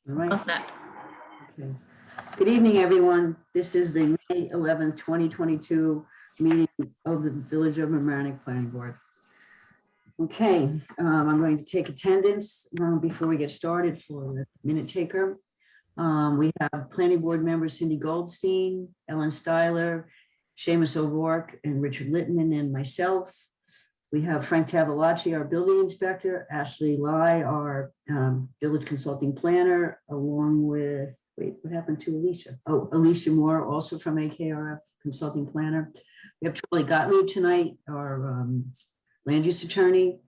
All right. All set. Okay. Good evening, everyone. This is the May 11th, 2022 meeting of the Village of Mamaroneck Planning Board. Okay, I'm going to take attendance before we get started for the minute taker. We have planning board members Cindy Goldstein, Ellen Styler, Seamus O'Rourke, and Richard Littman, and myself. We have Frank Tavolacci, our building inspector, Ashley Lai, our village consulting planner, along with, wait, what happened to Alicia? Oh, Alicia Moore, also from AKRF consulting planner. We have Charlie Gottlieb tonight, our land use attorney.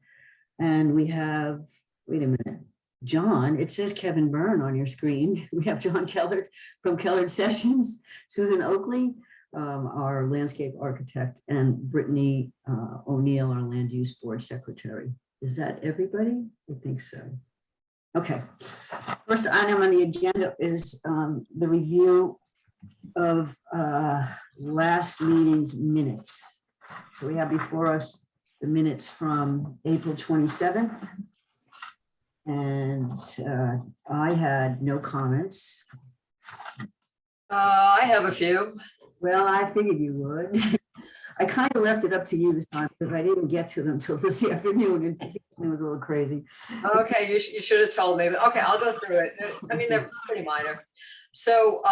And we have, wait a minute, John, it says Kevin Byrne on your screen. We have John Keller from Keller Sessions, Susan Oakley, our landscape architect, and Brittany O'Neill, our land use board secretary. Is that everybody? I think so. Okay. First item on the agenda is the review of last meeting's minutes. So we have before us the minutes from April 27th. And I had no comments. I have a few. Well, I figured you would. I kind of left it up to you this time because I didn't get to them until this afternoon. It was a little crazy. Okay, you should have told me, but okay, I'll go through it. I mean, they're pretty minor. So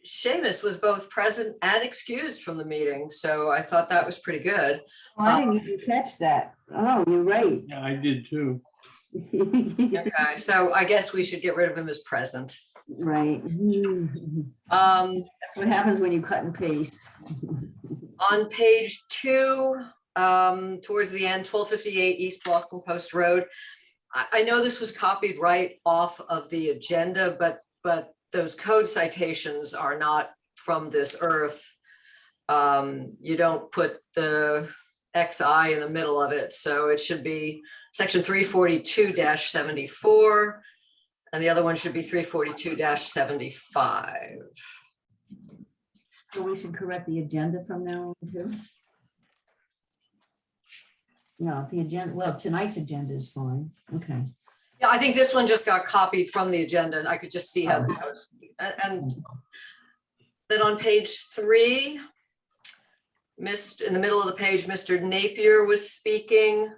Seamus was both present and excused from the meeting, so I thought that was pretty good. Oh, I didn't even catch that. Oh, you're right. Yeah, I did too. Okay, so I guess we should get rid of him as present. Right. That's what happens when you cut and paste. On page 2, towards the end, 1258 East Boston Post Road. I know this was copied right off of the agenda, but those code citations are not from this earth. You don't put the XI in the middle of it, so it should be section 342-74, and the other one should be 342-75. So we should correct the agenda from now on too? No, the agenda, well, tonight's agenda is fine. Okay. Yeah, I think this one just got copied from the agenda, and I could just see how that goes. And then on page 3, in the middle of the page, Mr. Napier was speaking.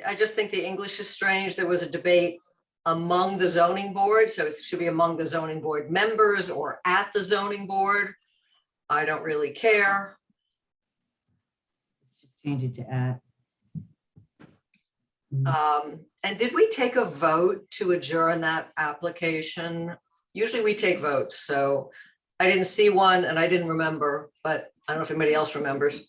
I just think the English is strange. There was a debate among the zoning board, so it should be among the zoning board members or at the zoning board. I don't really care. Let's just change it to at. And did we take a vote to adjourn that application? Usually we take votes, so I didn't see one and I didn't remember, but I don't know if anybody else remembers.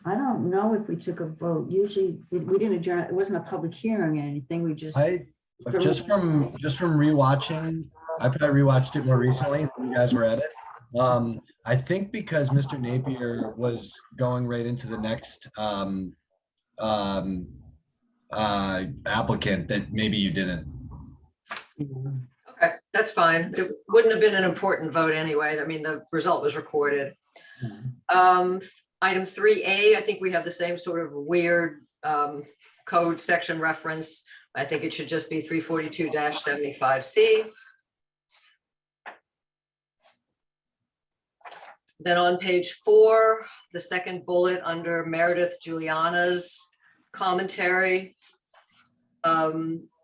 I don't know if we took a vote. Usually we didn't adjourn. It wasn't a public hearing or anything. We just. Just from rewatching, I probably rewatched it more recently when you guys were at it. I think because Mr. Napier was going right into the next applicant that maybe you didn't. Okay, that's fine. It wouldn't have been an important vote anyway. I mean, the result was recorded. Item 3A, I think we have the same sort of weird code section reference. I think it should just be 342-75C. Then on page 4, the second bullet under Meredith Juliana's commentary.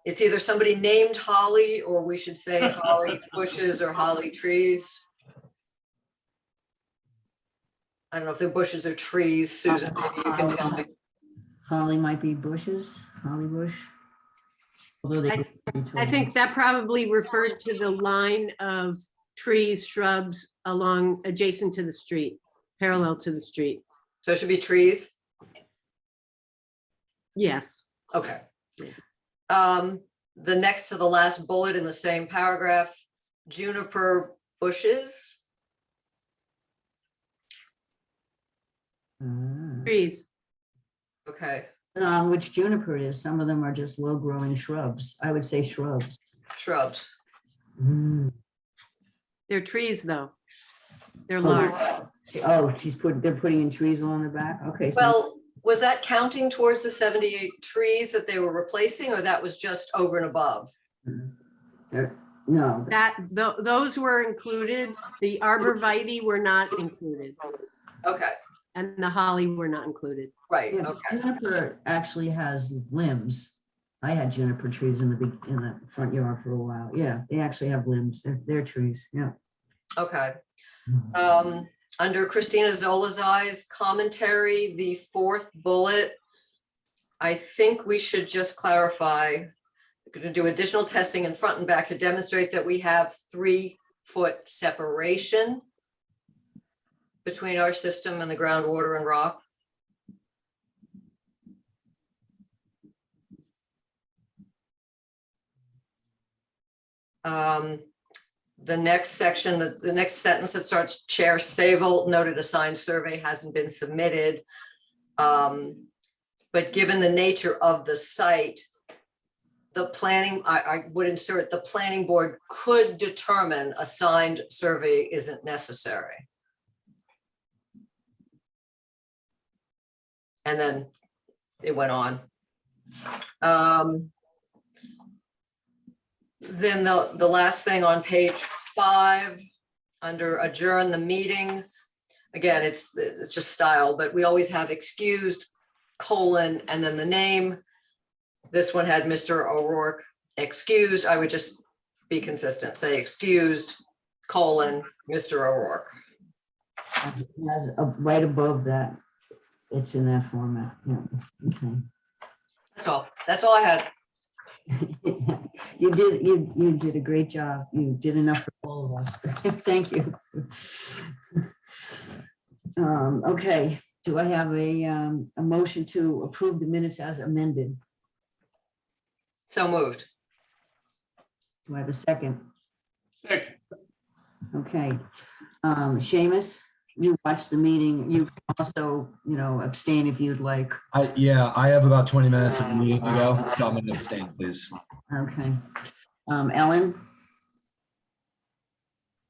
It's either somebody named Holly, or we should say holly bushes or holly trees. I don't know if they're bushes or trees. Susan, maybe you can tell me. Holly might be bushes, holly bush. Although they. I think that probably referred to the line of trees, shrubs along adjacent to the street, parallel to the street. So it should be trees. Yes. Okay. The next to the last bullet in the same paragraph, juniper bushes. Trees. Okay, Which juniper it is. Some of them are just low growing shrubs. I would say shrubs. shrubs. They're trees though. They're large. Oh, they're putting in trees along the back. Okay. So Well, Was that counting towards the 78 trees that they were replacing, or that was just over and above? No, Those were included. The arborvitae were not included, Okay, and the holly were not included. right, yeah, okay, juniper actually has limbs. I had juniper trees in the front yard for a while. Yeah, they actually have limbs. They're trees, yeah. okay. Under Christina Zolazai's commentary, the fourth bullet, I think we should just clarify, we're going to do additional testing in front and back to demonstrate that we have 3-foot separation between our system and the groundwater and rock. The next section, the next sentence that starts, Chair Sable noted a signed survey hasn't been submitted. But given the nature of the site, the planning, I would insert, the planning board could determine a signed survey isn't necessary. And then it went on. Then the last thing on page 5, under adjourn the meeting, again, it's just style, but we always have excused, colon, and then the name. This one had Mr. O'Rourke excused. I would just be consistent, say excused, colon, Mr. O'Rourke. As right above that, it's in that format. Yeah. Okay. That's all I had. You did a great job. You did enough for all of us. Thank you. Okay, do I have a motion to approve the minutes as amended? So moved. Do I have a second? Second. Okay. Seamus, you watched the meeting. You can also, abstain if you'd like. Yeah, I have about 20 minutes of the meeting to go. So I'm going to abstain, please. Okay. Ellen?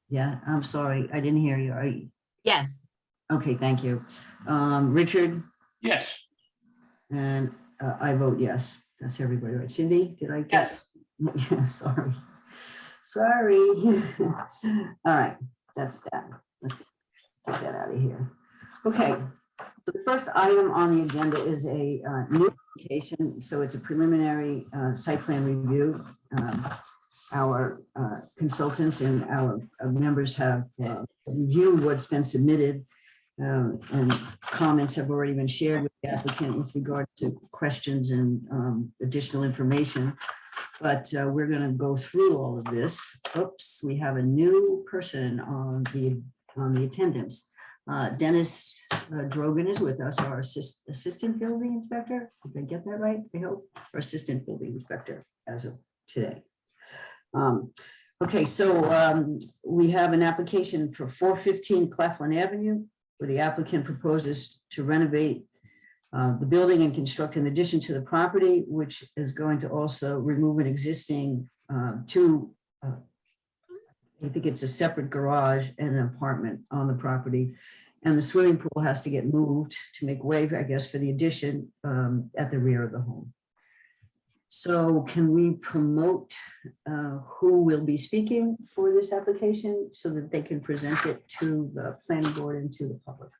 Yeah, I'm sorry. I didn't hear you. Are you? Yes. Okay, thank you. Richard? Yes. And I vote yes. That's everybody, right? Cindy, did I? Get? Yes. Yeah, sorry. All right, that's that. Let's get that out of here. Okay, so the first item on the agenda is a new application. So it's a preliminary site plan review. Our consultants and our members have reviewed what's been submitted, and comments have already been shared with the applicant with regard to questions and additional information. But we're going to go through all of this. Oops, we have a new person on the attendance. Dennis Drogan is with us, our assistant building inspector. Did I get that right? I hope. Our assistant building inspector as of today. Okay, so we have an application for 415 Claflin Avenue, where the applicant proposes to renovate the building and construct an addition to the property, which is going to also remove an existing I think it's a separate garage and an apartment on the property. And the swimming pool has to get moved to make way, I guess, for the addition at the rear of the home. So can we promote who will be speaking for this application so that they can present it to the planning board and to the public?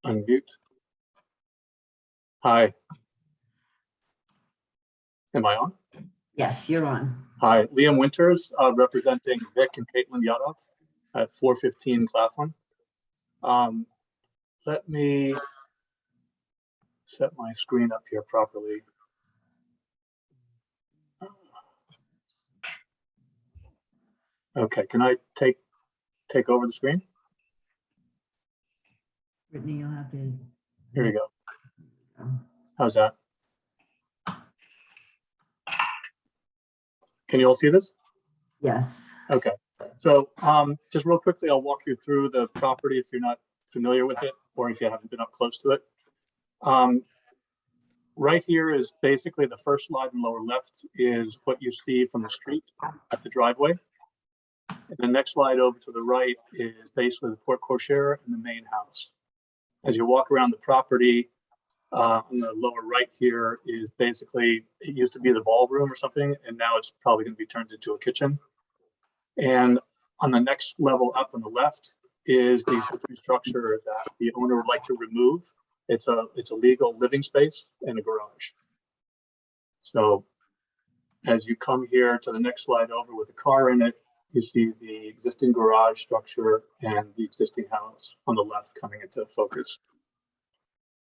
Unmute. Hi. Am I on? Yes, you're on. Hi, Liam Winters, representing Vic and Caitlin Yadov at 415 Claflin. Let me set my screen up here properly. Okay, can I take over the screen? Brittany, you'll have to. Here we go. How's that? Can you all see this? Yes. Okay, so just real quickly, I'll walk you through the property if you're not familiar with it or if you haven't been up close to it. right here is basically the first slide in lower left is what you see from the street at the driveway. And the next slide over to the right is basically the porte cochere and the main house. As you walk around the property, on the lower right here is basically, it used to be the ballroom or something, and now it's probably going to be turned into a kitchen. And on the next level up on the left is the accessory structure that the owner would like to remove. It's a legal living space and a garage. So as you come here to the next slide over with the car in it, you see the existing garage structure and the existing house on the left coming into focus.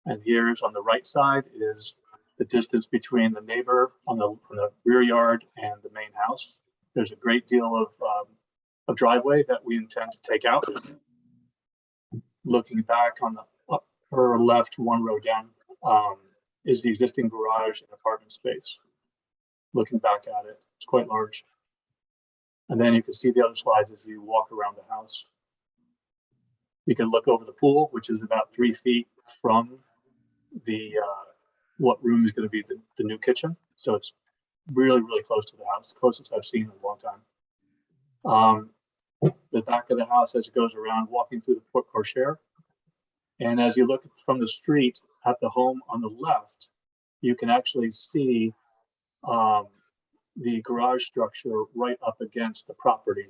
And here's on the right side is the distance between the neighbor on the rear yard and the main house. There's a great deal of driveway that we intend to take out. Looking back on the upper left, one row down, is the existing garage and apartment space. Looking back at it, it's quite large. And then you can see the other slides as you walk around the house. You can look over the pool, which is about 3 feet from the what room is going to be the new kitchen. So it's really, really close to the house, closest I've seen in a long time. The back of the house as it goes around, walking through the porte cochere. And as you look from the street at the home on the left, you can actually see the garage structure right up against the property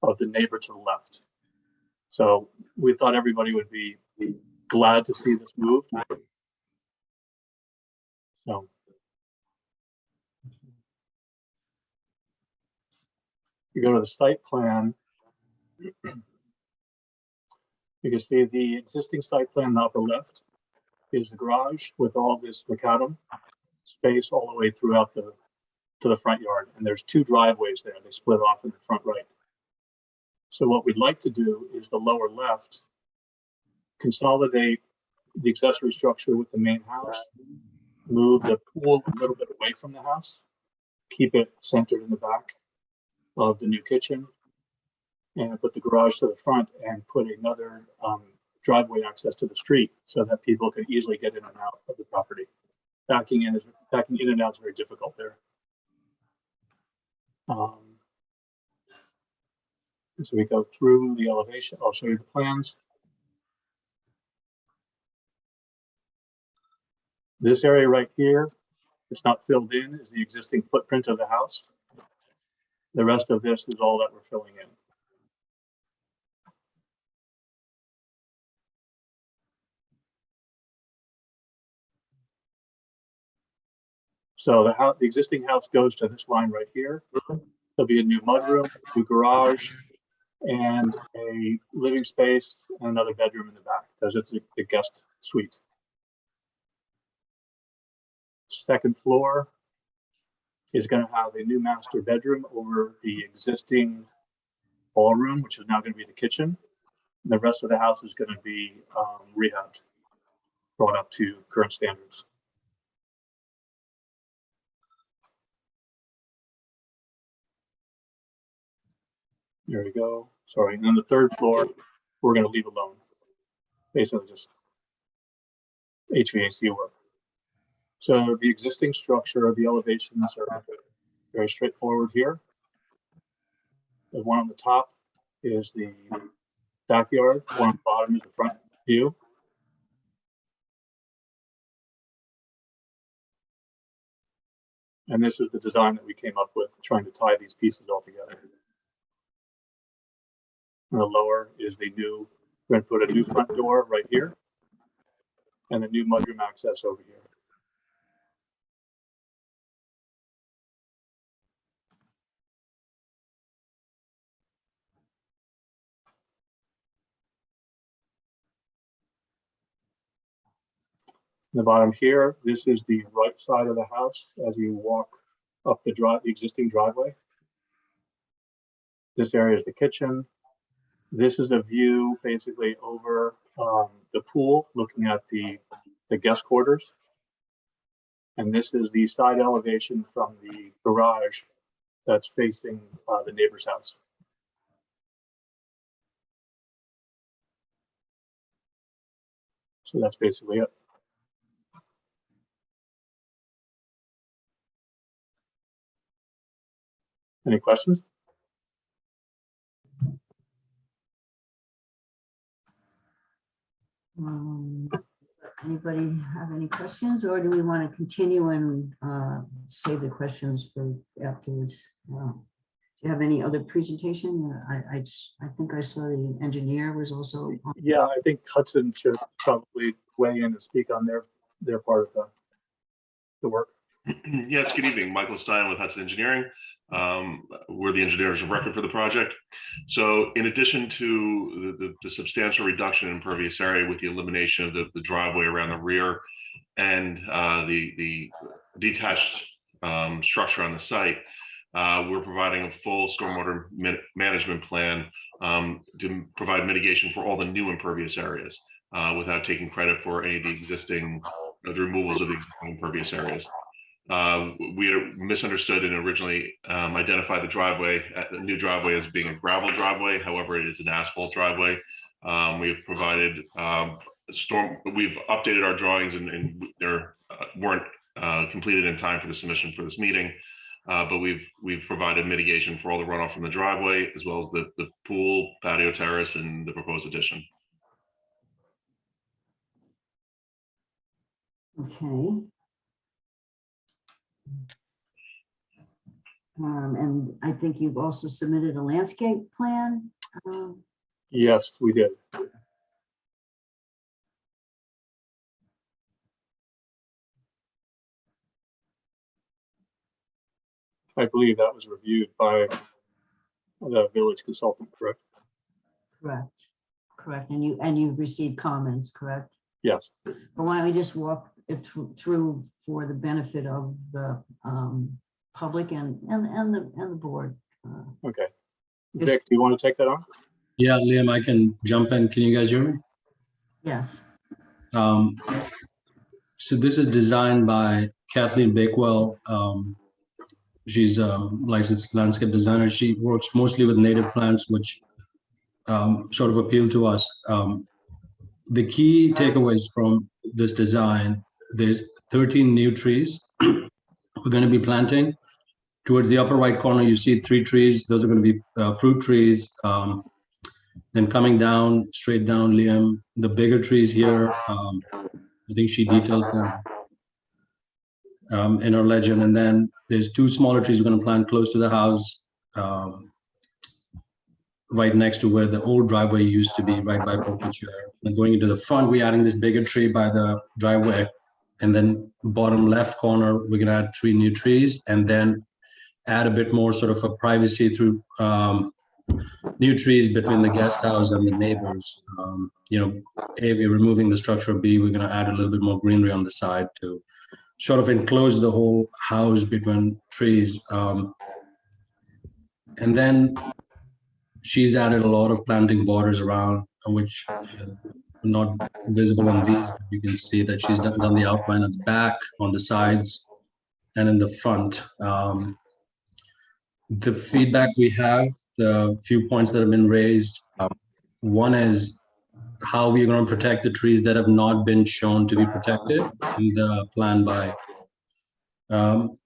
of the neighbor to the left. So we thought everybody would be glad to see this moved. So you go to the site plan, you can see the existing site plan in the upper left is the garage with all this macadam space all the way throughout to the front yard. And there's 2 driveways there. They split off in the front right. So what we'd like to do is the lower left, consolidate the accessory structure with the main house, move the pool a little bit away from the house, keep it centered in the back of the new kitchen, and put the garage to the front and put another driveway access to the street so that people can easily get in and out of the property. Backing in and out is very difficult there. So we go through the elevation. I'll show you the plans. This area right here, it's not filled in, is the existing footprint of the house. The rest of this is all that we're filling in. So the existing house goes to this line right here. There'll be a new mudroom, new garage, and a living space and another bedroom in the back. That's the guest suite. Second floor is going to have a new master bedroom over the existing ballroom, which is now going to be the kitchen. And the rest of the house is going to be rehabbed, brought up to current standards. There we go. Sorry. And then the third floor, we're going to leave alone. Basically just HVAC work. So the existing structure of the elevations are very straightforward here. The one on the top is the backyard. The one on the bottom is the front view. And this is the design that we came up with, trying to tie these pieces all together. And the lower is the new, we're going to put a new front door right here and the new mudroom access over here. The bottom here, this is the right side of the house as you walk up the existing driveway. This area is the kitchen. This is a view basically over the pool, looking at the guest quarters. And this is the side elevation from the garage that's facing the neighbor's house. So that's basically it. Any questions? Anybody have any questions, or do we want to continue and save the questions for afterwards? Do you have any other presentation? I think I saw the engineer was also on. Yeah, I think Hudson should probably weigh in and speak on their part of the work. Yes, good evening. Michael Stein with Hudson Engineering. We're the engineers of record for the project. So in addition to the substantial reduction in impervious area with the elimination of the driveway around the rear and the detached structure on the site, we're providing a full stormwater management plan to provide mitigation for all the new impervious areas without taking credit for any of the existing, the removals of the existing impervious areas. We misunderstood and originally identified the new driveway as being a gravel driveway. However, it is an asphalt driveway. We've provided we've updated our drawings and they weren't completed in time for the submission for this meeting. But we've provided mitigation for all the runoff from the driveway, as well as the pool, patio terrace, and the proposed addition. Okay. And I think you've also submitted a landscape plan. Yes, we did. I believe that was reviewed by the village consultant, correct? Correct. And you've received comments, correct? Yes. But why don't we just walk it through for the benefit of the public and the board. Okay. Vic, do you want to take that on? Yeah, Liam, I can jump in. Can you guys hear me? Yes. So this is designed by Kathleen Bakewell. She's a licensed landscape designer. She works mostly with native plants, which sort of appeal to us. The key takeaways from this design, there's 13 new trees we're going to be planting. Towards the upper right corner, you see 3 trees. Those are going to be fruit trees. Then coming down, straight down, Liam, the bigger trees here, I think she details them in her legend. And then there's 2 smaller trees we're going to plant close to the house, right next to where the old driveway used to be, right by Portraiture. And going into the front, we're adding this bigger tree by the driveway. And then bottom left corner, we're going to add 3 new trees, and then add a bit more sort of a privacy through new trees between the guest house and the neighbors. You know, A, we're removing the structure. B, we're going to add a little bit more greenery on the side to sort of enclose the whole house between trees. And then she's added a lot of planting borders around, which are not visible on these. You can see that she's done the outline at the back, on the sides, and in the front. The feedback we have, the few points that have been raised, one is how we're going to protect the trees that have not been shown to be protected in the plan by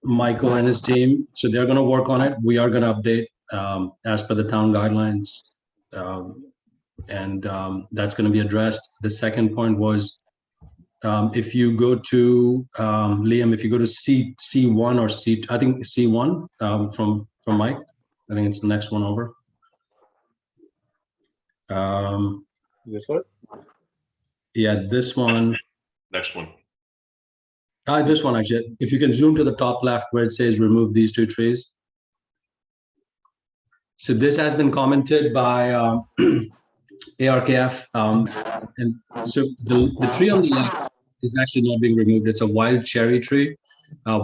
Michael and his team. So they're going to work on it. We are going to update as per the town guidelines, and that's going to be addressed. The second point was, if you go to Liam, if you go to C1 or C, I think C1 from Mike, I think it's the next one over. Is this it? Yeah, this one. Next one. This one actually. If you can zoom to the top left where it says remove these 2 trees. So this has been commented by ARKF, and so the tree on the left is actually not being removed. It's a wild cherry tree.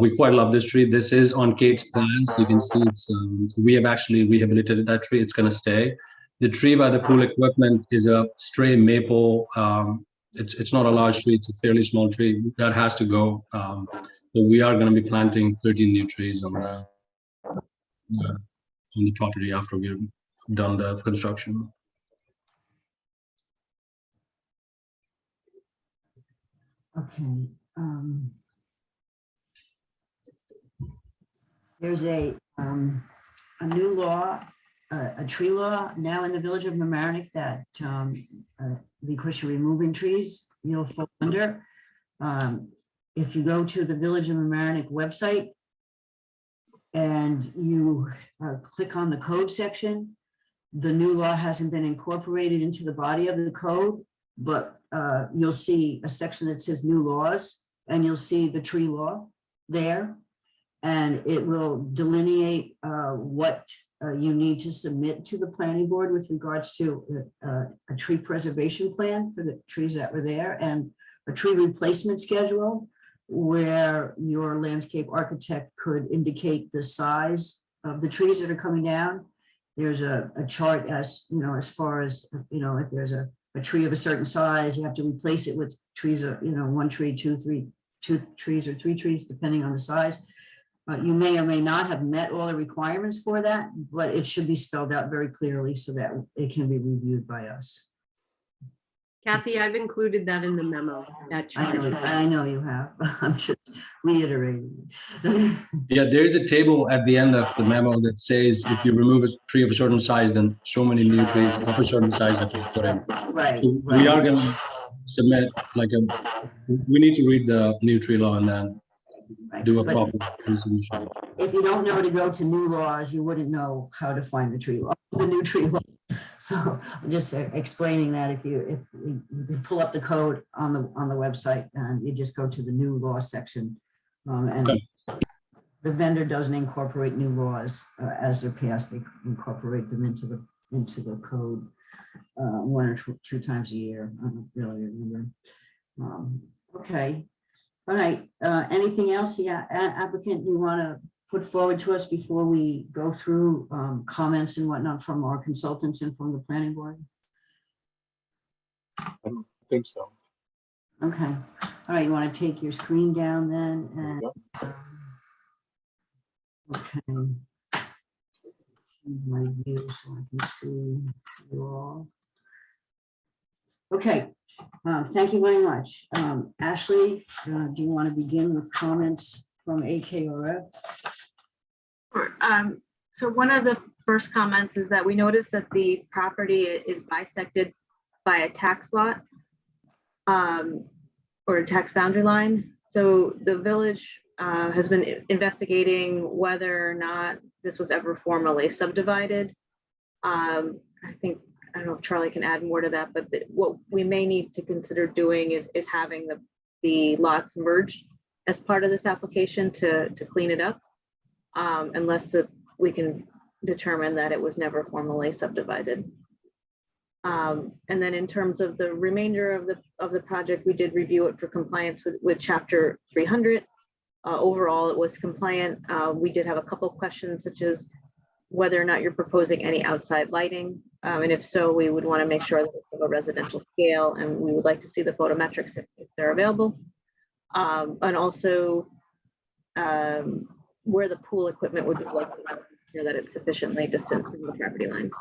We quite love this tree. This is on Kate's plans. You can see it's we have actually rehabilitated that tree. It's going to stay. The tree by the pool equipment is a stray maple. It's not a large tree. It's a fairly small tree that has to go. So we are going to be planting 13 new trees on the property after we've done the construction. Okay. There's a a new law, a tree law now in the village of Mamaroneck that because you're removing trees, you'll fall under. If you go to the Village of Mamaroneck website and you click on the code section, the new law hasn't been incorporated into the body of the code, but you'll see a section that says new laws, and you'll see the tree law there. And it will delineate what you need to submit to the planning board with regards to a tree preservation plan for the trees that were there, and a tree replacement schedule where your landscape architect could indicate the size of the trees that are coming down. There's a chart as, you know, as far as, you know, if there's a tree of a certain size, you have to replace it with trees of, you know, 1 tree, 2 trees, or 3 trees, depending on the size. You may or may not have met all the requirements for that, but it should be spelled out very clearly so that it can be reviewed by us. Kathy, I've included that in the memo. That chart. I know you have. I'm just reiterating. Yeah, there is a table at the end of the memo that says if you remove a tree of a certain size, then so many new trees of a certain size have to be put in. Right. So we are going to submit we need to read the new tree law and then Right. do a But proper submission. if you don't know to go to new laws, you wouldn't know how to find the tree law, the new tree law. So I'm just explaining that if you pull up the code on the website and you just go to the new law section, and Okay. the vendor doesn't incorporate new laws as they're passed. They incorporate them into the code 1 or 2 times a year. I don't really remember. Okay. All right. Anything else, yeah, applicant, you want to put forward to us before we go through comments and whatnot from our consultants and from the planning board? I don't think so. Okay. All right. You want to take your screen down then? There And you go. okay. Change my view so I can see you all. Okay. Thank you very much. Ashley, do you want to begin with comments from AKRF? Sure. So one of the first comments is that we noticed that the property is bisected by a tax lot or a tax boundary line. So the village has been investigating whether or not this was ever formally subdivided. I don't know if Charlie can add more to that, but what we may need to consider doing is having the lots merged as part of this application to clean it up, unless we can determine that it was never formally subdivided. And then in terms of the remainder of the project, we did review it for compliance with Chapter 300. Overall, it was compliant. We did have a couple of questions, such as whether or not you're proposing any outside lighting. And if so, we would want to make sure that it's of a residential scale, and we would like to see the photometrics if they're available. And also where the pool equipment would be located, ensure that it's sufficiently distant from the property lines.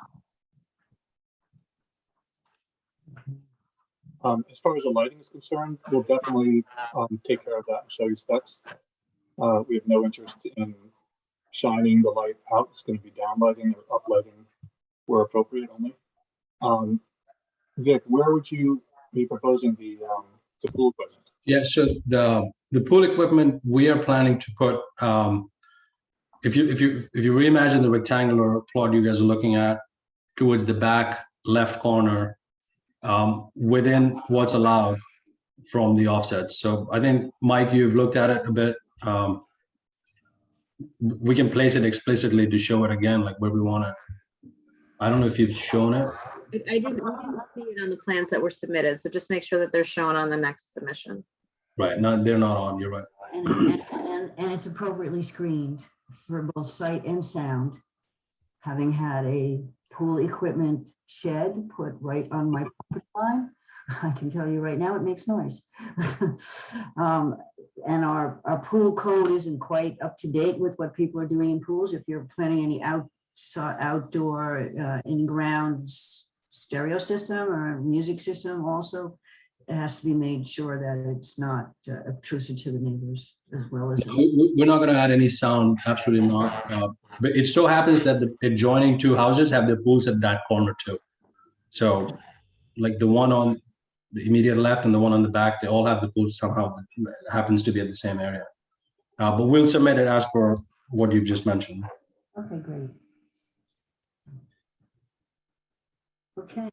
As far as the lighting is concerned, we'll definitely take care of that and show you specs. We have no interest in shining the light out. It's going to be down lighting or up lighting where appropriate only. Vic, where would you be proposing the pool equipment? Yeah, so the pool equipment we are planning to put, if you reimagine the rectangular plot you guys are looking at towards the back left corner, within what's allowed from the offsets. So I think, Mike, you've looked at it a bit. We can place it explicitly to show it again, like where we want it. I don't know if you've shown it. I didn't see it on the plans that were submitted, so just make sure that they're shown on the next submission. Right, they're not on, you're right. And it's appropriately screened for both sight and sound. Having had a pool equipment shed put right on my property line, I can tell you right now, it makes noise. And our pool code isn't quite up to date with what people are doing in pools. If you're planning any outdoor in-ground stereo system or music system also, it has to be made sure that it's not obtrusive to the neighbors as well as. We're not going to add any sound, absolutely not. But it so happens that the adjoining two houses have their pools at that corner too. So like the one on the immediate left and the one on the back, they all have the pools somehow, happens to be at the same area. But we'll submit it as per what you've just mentioned. Okay, great. Okay,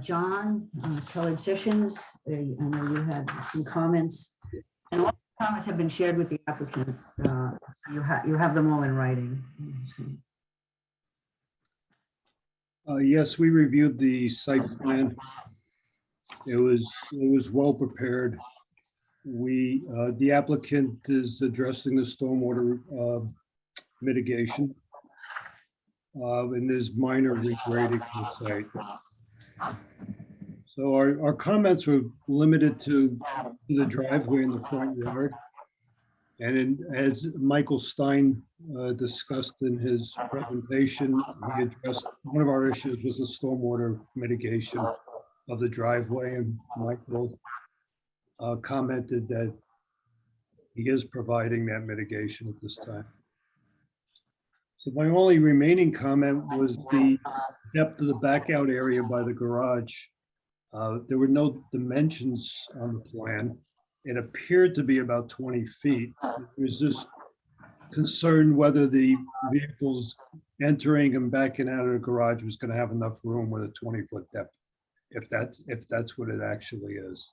John, Colored Sessions, I know you had some comments. And all the comments have been shared with the applicant. You have them all in writing. Yes, we reviewed the site plan. It was well prepared. The applicant is addressing the stormwater mitigation. And there's minor regrading on the site. So our comments were limited to the driveway in the front yard. And as Michael Stein discussed in his presentation, he addressed one of our issues was the stormwater mitigation of the driveway, and Michael commented that he is providing that mitigation at this time. So my only remaining comment was the depth of the back out area by the garage. There were no dimensions on the plan. It appeared to be about 20 feet. There was just concern whether the vehicles entering and backing out of the garage was going to have enough room with a 20-foot depth, if that's what it actually is.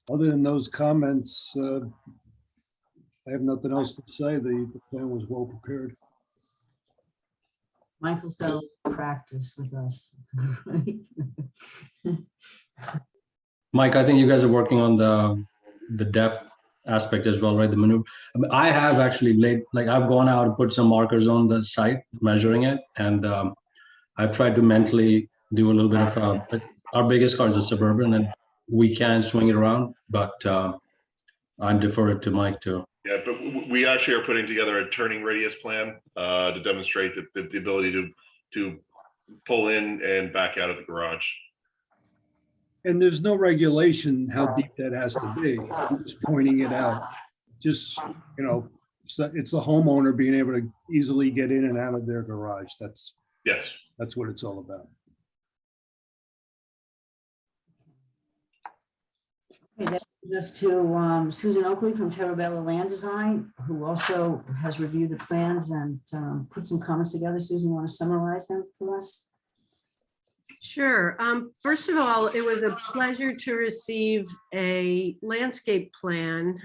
Other than those comments, I have nothing else to say. The plan was well prepared. Michael's got a little practice with us. Mike, I think you guys are working on the depth aspect as well, right? The maneuver. I have actually I've gone out and put some markers on the site, measuring it, and I've tried to mentally do a little bit of. Our biggest car is a Suburban, and we can swing it around, but I defer it to Mike too. Yeah, but we actually are putting together a turning radius plan to demonstrate the ability to pull in and back out of the garage. And there's no regulation how deep that has to be. I'm just pointing it out. Just, so it's the homeowner being able to easily get in and out of their garage. That's what it's all about. Okay, that brings us to Susan Oakley from Terabella Land Design, who also has reviewed the plans and put some comments together. Susan, you want to summarize them for us? Sure. First of all, it was a pleasure to receive a landscape plan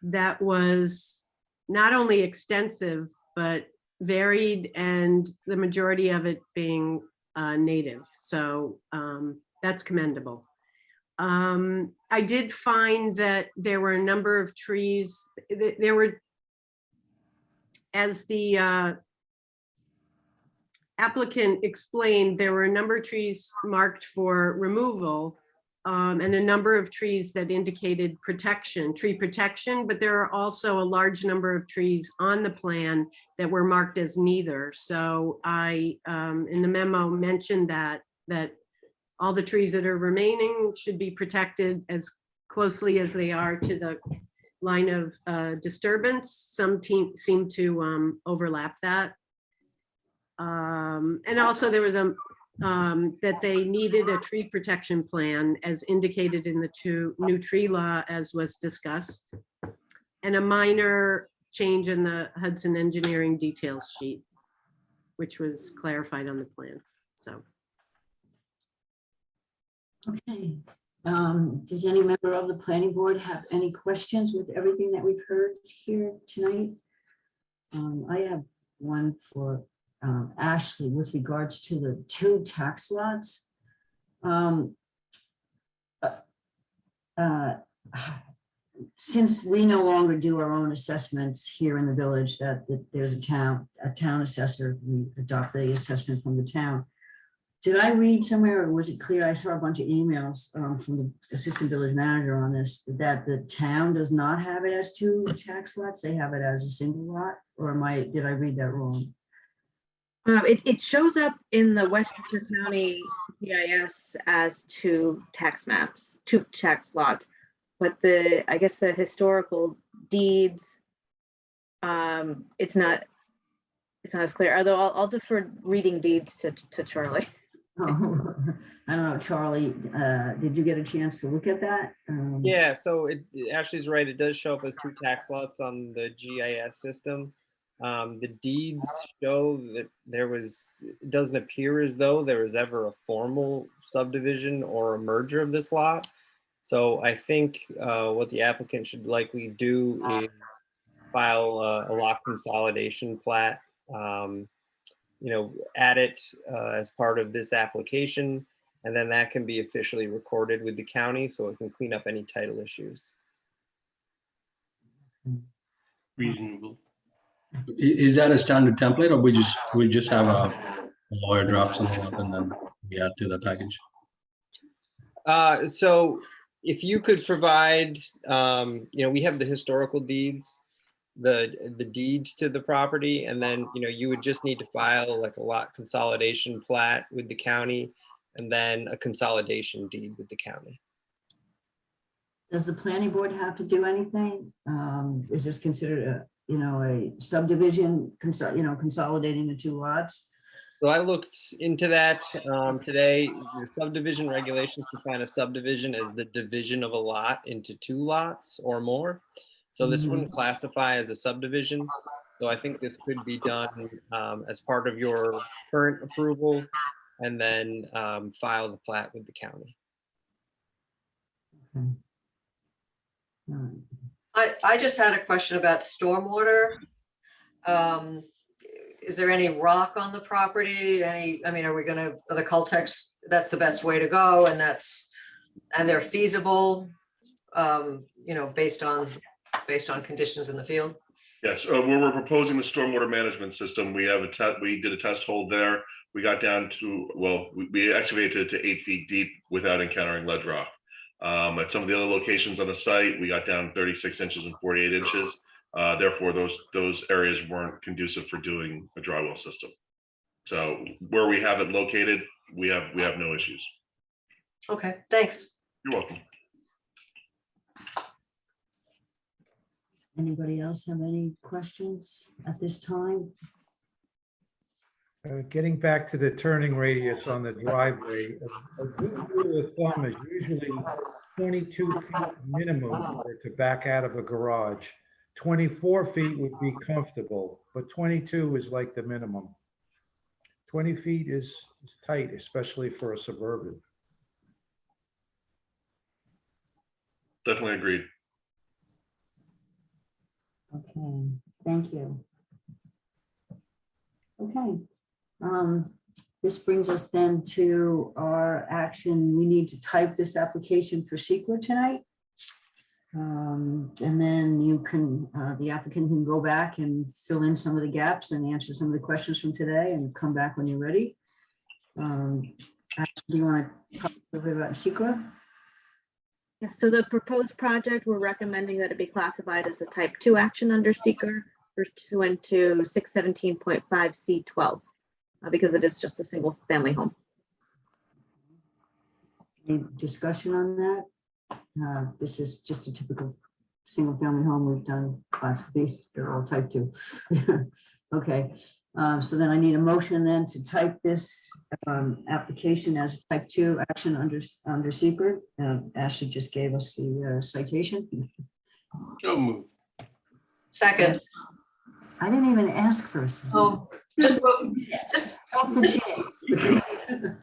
that was not only extensive, but varied, and the majority of it being native. So that's commendable. I did find that there were a number of trees. There were, as the applicant explained, there were a number of trees marked for removal and a number of trees that indicated tree protection, but there are also a large number of trees on the plan that were marked as neither. So I, in the memo, mentioned that all the trees that are remaining should be protected as closely as they are to the line of disturbance. Some seem to overlap that. And also there was that they needed a tree protection plan as indicated in the new tree law, as was discussed, and a minor change in the Hudson Engineering details sheet, which was clarified on the plan. So. Okay. Does any member of the planning board have any questions with everything that we've heard here tonight? I have one for Ashley with regards to the 2 tax lots. Since we no longer do our own assessments here in the village, that there's a town assessor, we adopt the assessment from the town. Did I read somewhere, or was it clear? I saw a bunch of emails from the assistant village manager on this, that the town does not have it as 2 tax lots. They have it as a single lot, or did I read that wrong? It shows up in the Westchester County GIS as two tax maps, two tax lots. But I guess the historical deeds, it's not as clear, although I'll defer reading deeds to Charlie. Oh, I don't know, Charlie, did you get a chance to look at that? Yeah, so Ashley's right. It does show up as two tax lots on the GIS system. The deeds show that it doesn't appear as though there was ever a formal subdivision or a merger of this lot. So I think what the applicant should likely do is file a lot consolidation plat, add it as part of this application, and then that can be officially recorded with the county so it can clean up any title issues. Reasonable. Is that a standard template, or we just have a lawyer drop something up and then we add to the package? So if you could provide, we have the historical deeds, the deeds to the property, and then, you would just need to file like a lot consolidation plat with the county, and then a consolidation deed with the county. Does the planning board have to do anything? Is this considered a subdivision, consolidating the two lots? So I looked into that today. The subdivision regulations define a subdivision as the division of a lot into two lots or more. So this wouldn't classify as a subdivision. So I think this could be done as part of your current approval, and then file the plat with the county. Okay. All right. I just had a question about stormwater. Is there any rock on the property? Are the Cultex, that's the best way to go, and they're feasible, based on conditions in the field? Yes, where we're proposing the stormwater management system, we did a test hole there. We got down to, we excavated to 8 feet deep without encountering ledge rock. At some of the other locations on the site, we got down 36 inches and 48 inches. Therefore, those areas weren't conducive for doing a dry well system. So where we have it located, we have no issues. Okay, thanks. You're welcome. Anybody else have any questions at this time? Getting back to the turning radius on the driveway, a good rule of thumb is usually 22 feet minimum to back out of a garage. 24 feet would be comfortable, but 22 is like the minimum. 20 feet is tight, especially for a suburban. Definitely agreed. Okay, thank you. Okay. This brings us then to our action. We need to type this application for SEQA tonight. And then the applicant can go back and fill in some of the gaps and answer some of the questions from today and come back when you're ready. Do you want to talk a little bit about SEQA? Yes, so the proposed project, we're recommending that it be classified as a type 2 action under SEQA pursuant to 617.5C12. Because it is just a single family home. Any discussion on that? This is just a typical single family home. We've done lots of these. They're all type 2. Okay, so then I need a motion then to type this application as type 2 action under SEQA. Ashley just gave us the citation. So moved. Second. I didn't even ask for a second. Oh, just move.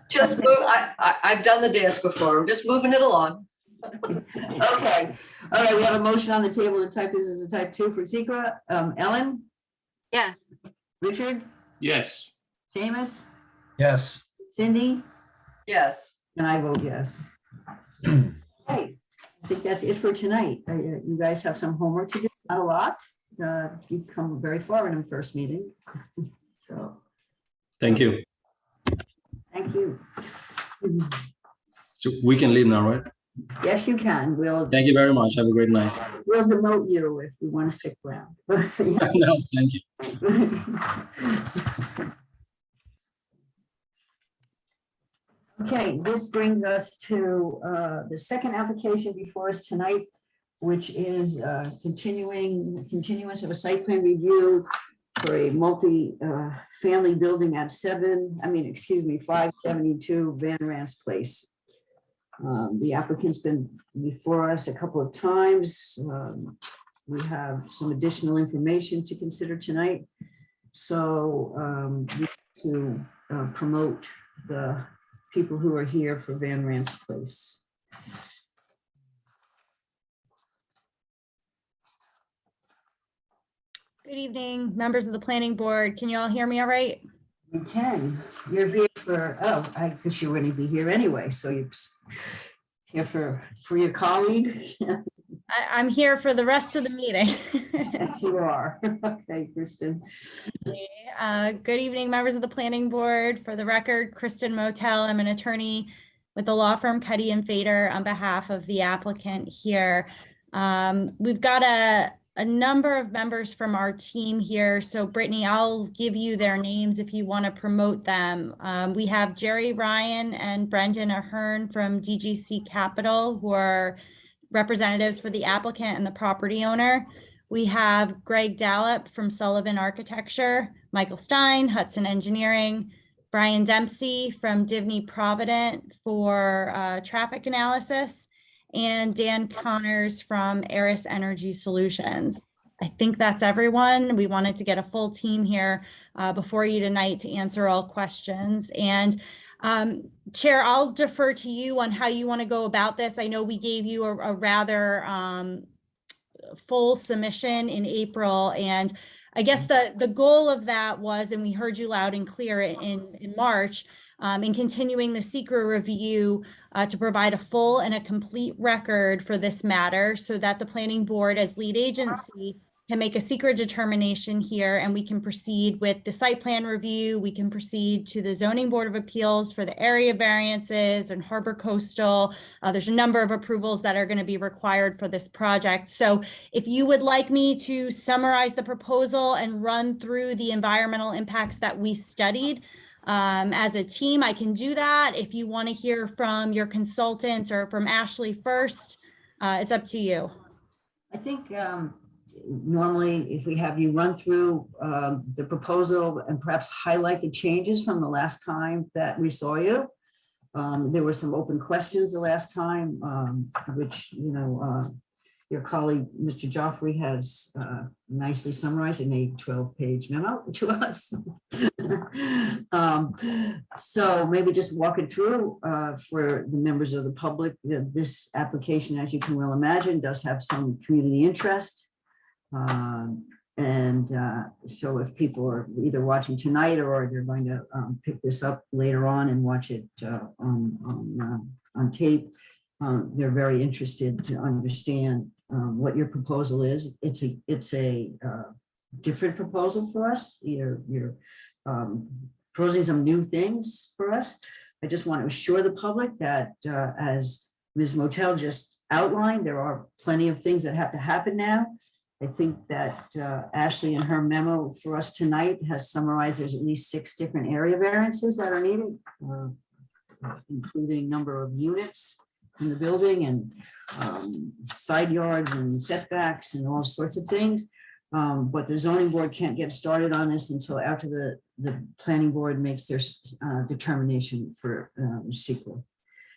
Just move. I've done the dance before. I'm just moving it along. Okay. All right. We have a motion on the table to type this as a type 2 for SEQA. Ellen, Yes. Richard, Yes. Seamus, Yes. Cindy, Yes. and I vote yes. Okay. I think that's it for tonight. You guys have some homework to do. Not a lot. You've come very far in the first meeting. So Thank you. thank you. So we can leave now, right? Yes, you can. We'll Thank you very much. Have a great night. demote you if we want to stick around. No, thank you. Okay, this brings us to the second application before us tonight, which is continuance of a site plan review for a multi-family building at 572 Van Rance Place. The applicant's been before us a couple of times. We have some additional information to consider tonight. So we need to promote the people who are here for Van Rance Place. Good evening, members of the planning board. Can you all hear me all right? You can. You're here for, I guess you're going to be here anyway, so you're here for your colleague. I'm here for the rest of the meeting. Yes, you are. Okay, Kristen. Good evening, members of the planning board. For the record, Kristen Motel. I'm an attorney with the law firm Cuddy and Fader on behalf of the applicant here. We've got a number of members from our team here. So Brittany, I'll give you their names if you want to promote them. We have Jerry Ryan and Brendan Ahern from DGC Capital, who are representatives for the applicant and the property owner. We have Greg Dallop from Sullivan Architecture, Michael Stein, Hudson Engineering, Brian Dempsey from Divney Provident for traffic analysis, and Dan Connors from Eris Energy Solutions. I think that's everyone. We wanted to get a full team here before you tonight to answer all questions. And Chair, I'll defer to you on how you want to go about this. I know we gave you a rather full submission in April, and I guess the goal of that was, and we heard you loud and clear in March, in continuing the SECRA review to provide a full and a complete record for this matter so that the planning board as lead agency can make a SECRA determination here, and we can proceed with the site plan review. We can proceed to the Zoning Board of Appeals for the area variances and Harbor Coastal. There's a number of approvals that are going to be required for this project. So if you would like me to summarize the proposal and run through the environmental impacts that we studied as a team, I can do that. If you want to hear from your consultant or from Ashley first, it's up to you. I think normally if we have you run through the proposal and perhaps highlight the changes from the last time that we saw you. There were some open questions the last time, which, your colleague, Mr. Joffrey, has nicely summarized in a 12-page memo to us. So maybe just walk it through for the members of the public. This application, as you can well imagine, does have some community interest. So if people are either watching tonight or they're going to pick this up later on and watch it on tape, they're very interested to understand what your proposal is. It's a different proposal for us. You're proposing some new things for us. I just want to assure the public that as Ms. Motel just outlined, there are plenty of things that have to happen now. I think that Ashley in her memo for us tonight has summarized there's at least 6 different area variances that are needed, including number of units in the building and side yards and setbacks and all sorts of things. But the zoning board can't get started on this until after the planning board makes their determination for SEQA.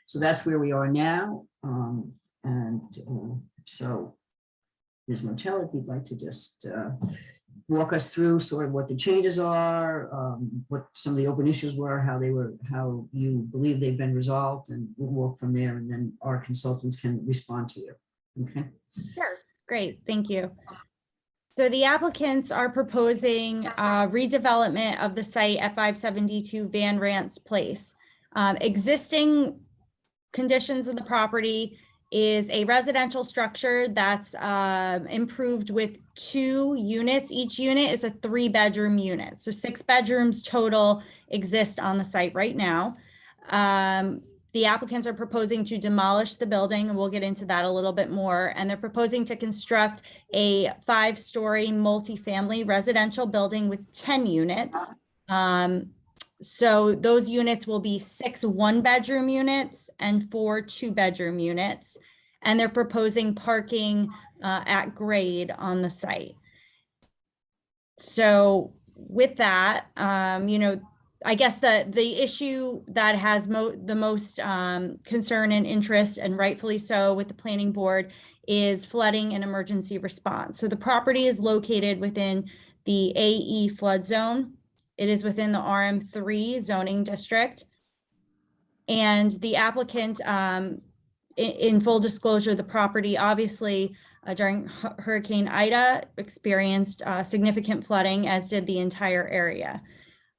So that's where we are now. So Ms. Motel, if you'd like to just walk us through sort of what the changes are, what some of the open issues were, how you believe they've been resolved, and we'll walk from there, and then our consultants can respond to you. Okay. Sure. Great. Thank you. So the applicants are proposing redevelopment of the site at 572 Van Rance Place. Existing conditions of the property is a residential structure that's improved with 2 units. Each unit is a 3-bedroom unit. So 6 bedrooms total exist on the site right now. The applicants are proposing to demolish the building, and we'll get into that a little bit more. And they're proposing to construct a 5-story multifamily residential building with 10 units. So those units will be 6 one-bedroom units and 4 two-bedroom units. And they're proposing parking at grade on the site. So with that, I guess the issue that has the most concern and interest, and rightfully so, with the planning board is flooding and emergency response. So the property is located within the AE flood zone. It is within the RM3 zoning district. And the applicant, in full disclosure, the property obviously during Hurricane Ida experienced significant flooding, as did the entire area.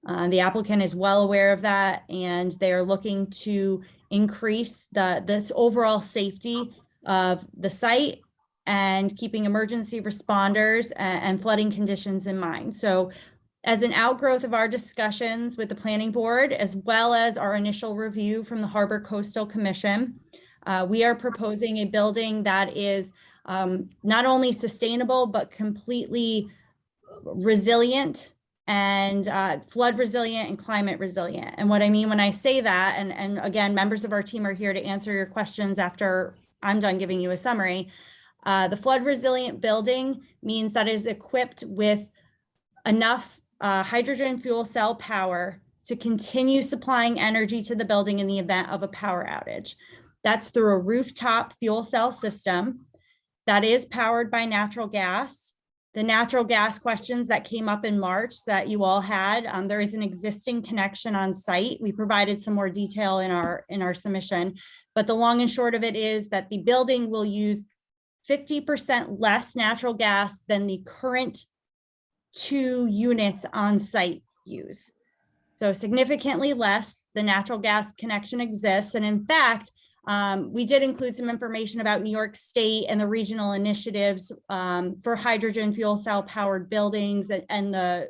The applicant is well aware of that, and they are looking to increase this overall safety of the site and keeping emergency responders and flooding conditions in mind. So as an outgrowth of our discussions with the planning board, as well as our initial review from the Harbor Coastal Commission, we are proposing a building that is not only sustainable, but completely resilient and flood resilient and climate resilient. And what I mean when I say that, and again, members of our team are here to answer your questions after I'm done giving you a summary. The flood resilient building means that it is equipped with enough hydrogen fuel cell power to continue supplying energy to the building in the event of a power outage. That's through a rooftop fuel cell system that is powered by natural gas. The natural gas questions that came up in March that you all had, there is an existing connection on site. We provided some more detail in our submission, but the long and short of it is that the building will use 50% less natural gas than the current 2 units on site use. So significantly less. The natural gas connection exists. And in fact, we did include some information about New York State and the regional initiatives for hydrogen fuel cell powered buildings and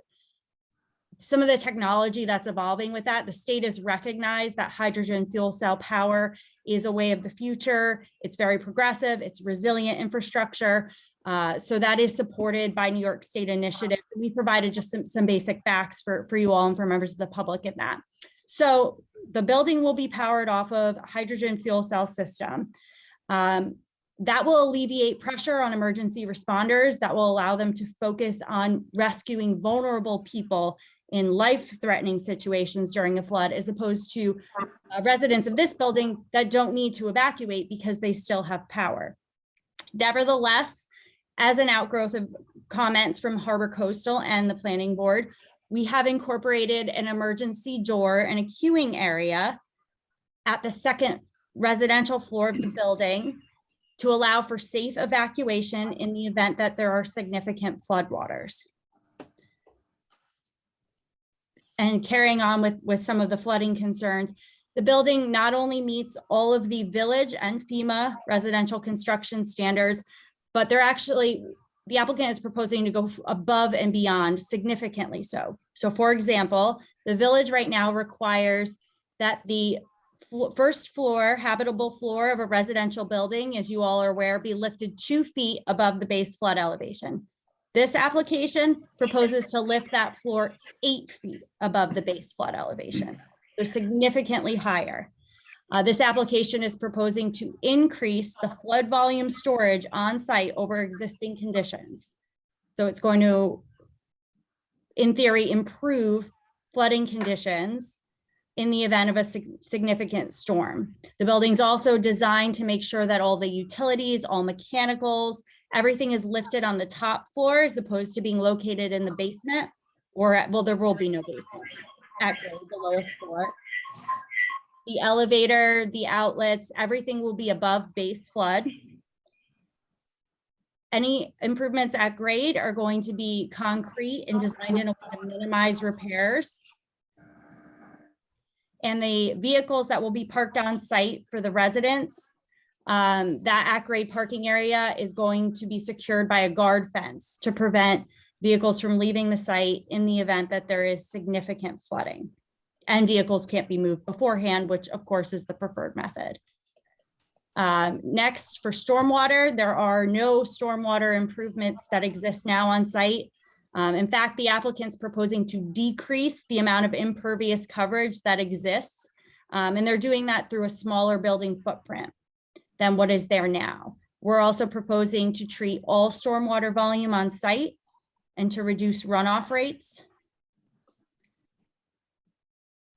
some of the technology that's evolving with that. The state has recognized that hydrogen fuel cell power is a way of the future. It's very progressive, it's resilient infrastructure. So that is supported by New York State initiative. We provided just some basic facts for you all and for members of the public in that. So the building will be powered off of hydrogen fuel cell system. That will alleviate pressure on emergency responders. That will allow them to focus on rescuing vulnerable people in life-threatening situations during a flood, as opposed to residents of this building that don't need to evacuate because they still have power. Nevertheless, as an outgrowth of comments from Harbor Coastal and the planning board, we have incorporated an emergency door and a queuing area at the second residential floor of the building to allow for safe evacuation in the event that there are significant floodwaters. And carrying on with some of the flooding concerns, the building not only meets all of the village and FEMA residential construction standards, but the applicant is proposing to go above and beyond, significantly so. So for example, the village right now requires that the first floor, habitable floor of a residential building, as you all are aware, be lifted 2 feet above the base flood elevation. This application proposes to lift that floor 8 feet above the base flood elevation. They're significantly higher. This application is proposing to increase the flood volume storage on site over existing conditions. So it's going to, in theory, improve flooding conditions in the event of a significant storm. The building's also designed to make sure that all the utilities, all mechanicals, everything is lifted on the top floor as opposed to being located in the basement, or well, there will be no basement at grade, the lowest floor. The elevator, the outlets, everything will be above base flood. Any improvements at grade are going to be concrete and designed in a way to minimize repairs. And the vehicles that will be parked on site for the residents, that at-grade parking area is going to be secured by a guard fence to prevent vehicles from leaving the site in the event that there is significant flooding. And vehicles can't be moved beforehand, which of course is the preferred method. Next, for stormwater, there are no stormwater improvements that exist now on site. In fact, the applicant's proposing to decrease the amount of impervious coverage that exists. And they're doing that through a smaller building footprint than what is there now. We're also proposing to treat all stormwater volume on site and to reduce runoff rates.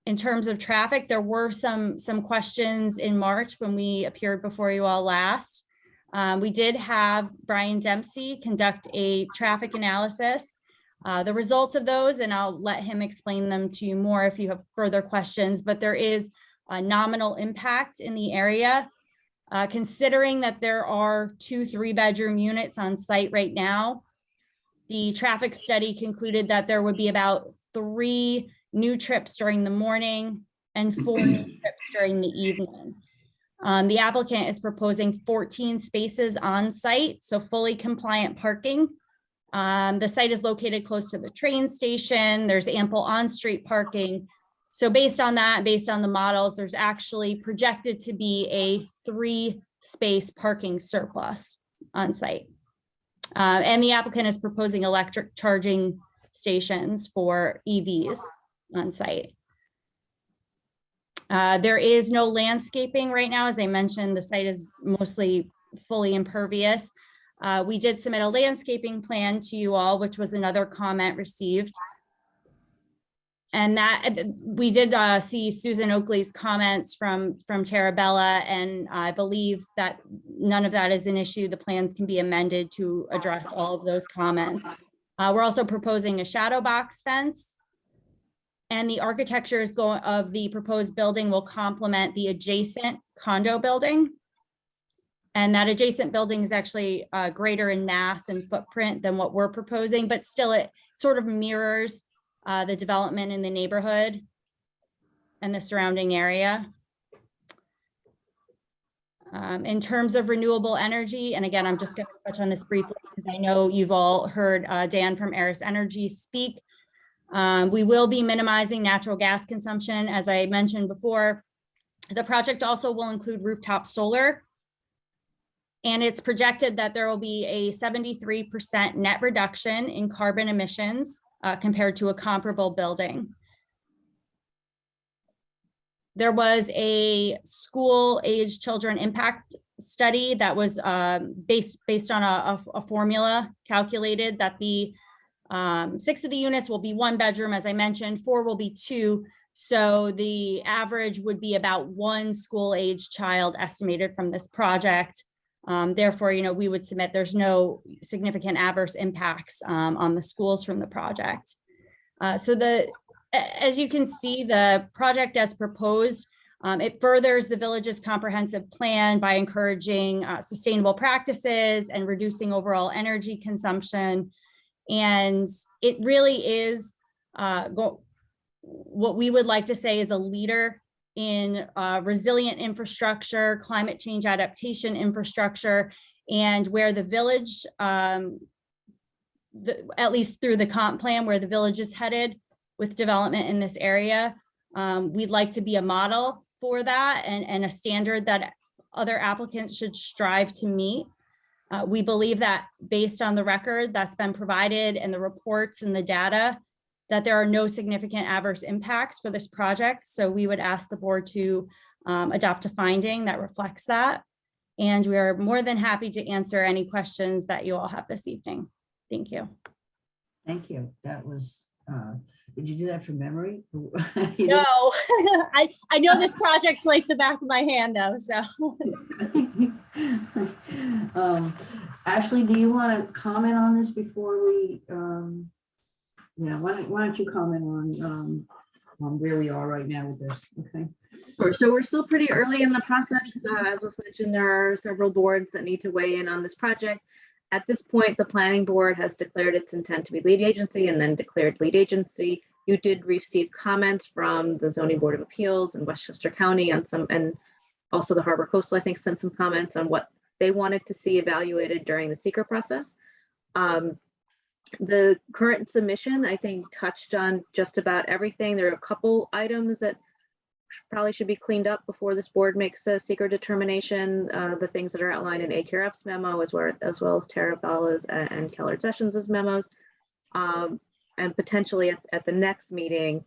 In terms of traffic, there were some questions in March when we appeared before you all last. We did have Brian Dempsey conduct a traffic analysis. The results of those, and I'll let him explain them to you more if you have further questions, but there is a nominal impact in the area. Considering that there are 2 3-bedroom units on site right now, the traffic study concluded that there would be about 3 new trips during the morning and 4 new trips during the evening. The applicant is proposing 14 spaces on site, so fully compliant parking. The site is located close to the train station. There's ample on-street parking. So based on that, based on the models, there's actually projected to be a 3-space parking surplus on site. And the applicant is proposing electric charging stations for EVs on site. There is no landscaping right now. As I mentioned, the site is mostly fully impervious. We did submit a landscaping plan to you all, which was another comment received. And that we did see Susan Oakley's comments from Terabella, and I believe that none of that is an issue. The plans can be amended to address all of those comments. We're also proposing a shadow box fence, and the architecture of the proposed building will complement the adjacent condo building. And that adjacent building is actually greater in mass and footprint than what we're proposing, but still it sort of mirrors the development in the neighborhood and the surrounding area. In terms of renewable energy, and again, I'm just going to touch on this briefly because I know you've all heard Dan from Eris Energy speak. We will be minimizing natural gas consumption, as I mentioned before. The project also will include rooftop solar, and it's projected that there will be a 73% net reduction in carbon emissions compared to a comparable building. There was a school-age children impact study that was based on a formula calculated that the 6 of the units will be 1 bedroom, as I mentioned, 4 will be 2. So the average would be about 1 school-age child estimated from this project. Therefore, we would submit there's no significant adverse impacts on the schools from the project. As you can see, the project as proposed, it furthers the village's comprehensive plan by encouraging sustainable practices and reducing overall energy consumption. And it really is what we would like to say is a leader in resilient infrastructure, climate change adaptation infrastructure, and where the village, at least through the comp plan, where the village is headed with development in this area, we'd like to be a model for that and a standard that other applicants should strive to meet. We believe that based on the record that's been provided and the reports and the data, that there are no significant adverse impacts for this project. So we would ask the board to adopt a finding that reflects that. And we are more than happy to answer any questions that you all have this evening. Thank you. Thank you. That was, did you do that from memory? No, I know this project's like the back of my hand though, so. Ashley, do you want to comment on this before we, why don't you comment on where we are right now with this, okay? Sure. So we're still pretty early in the process. As was mentioned, there are several boards that need to weigh in on this project. At this point, the planning board has declared its intent to be lead agency and then declared lead agency. You did receive comments from the Zoning Board of Appeals in Westchester County on some, and also the Harbor Coastal, I think, sent some comments on what they wanted to see evaluated during the SEQR process. The current submission, I think, touched on just about everything. There are a couple items that probably should be cleaned up before this board makes a SEQR determination. The things that are outlined in AQRF's memo, as well as Tarabella's and Keller Sessions' memos. And potentially at the next meeting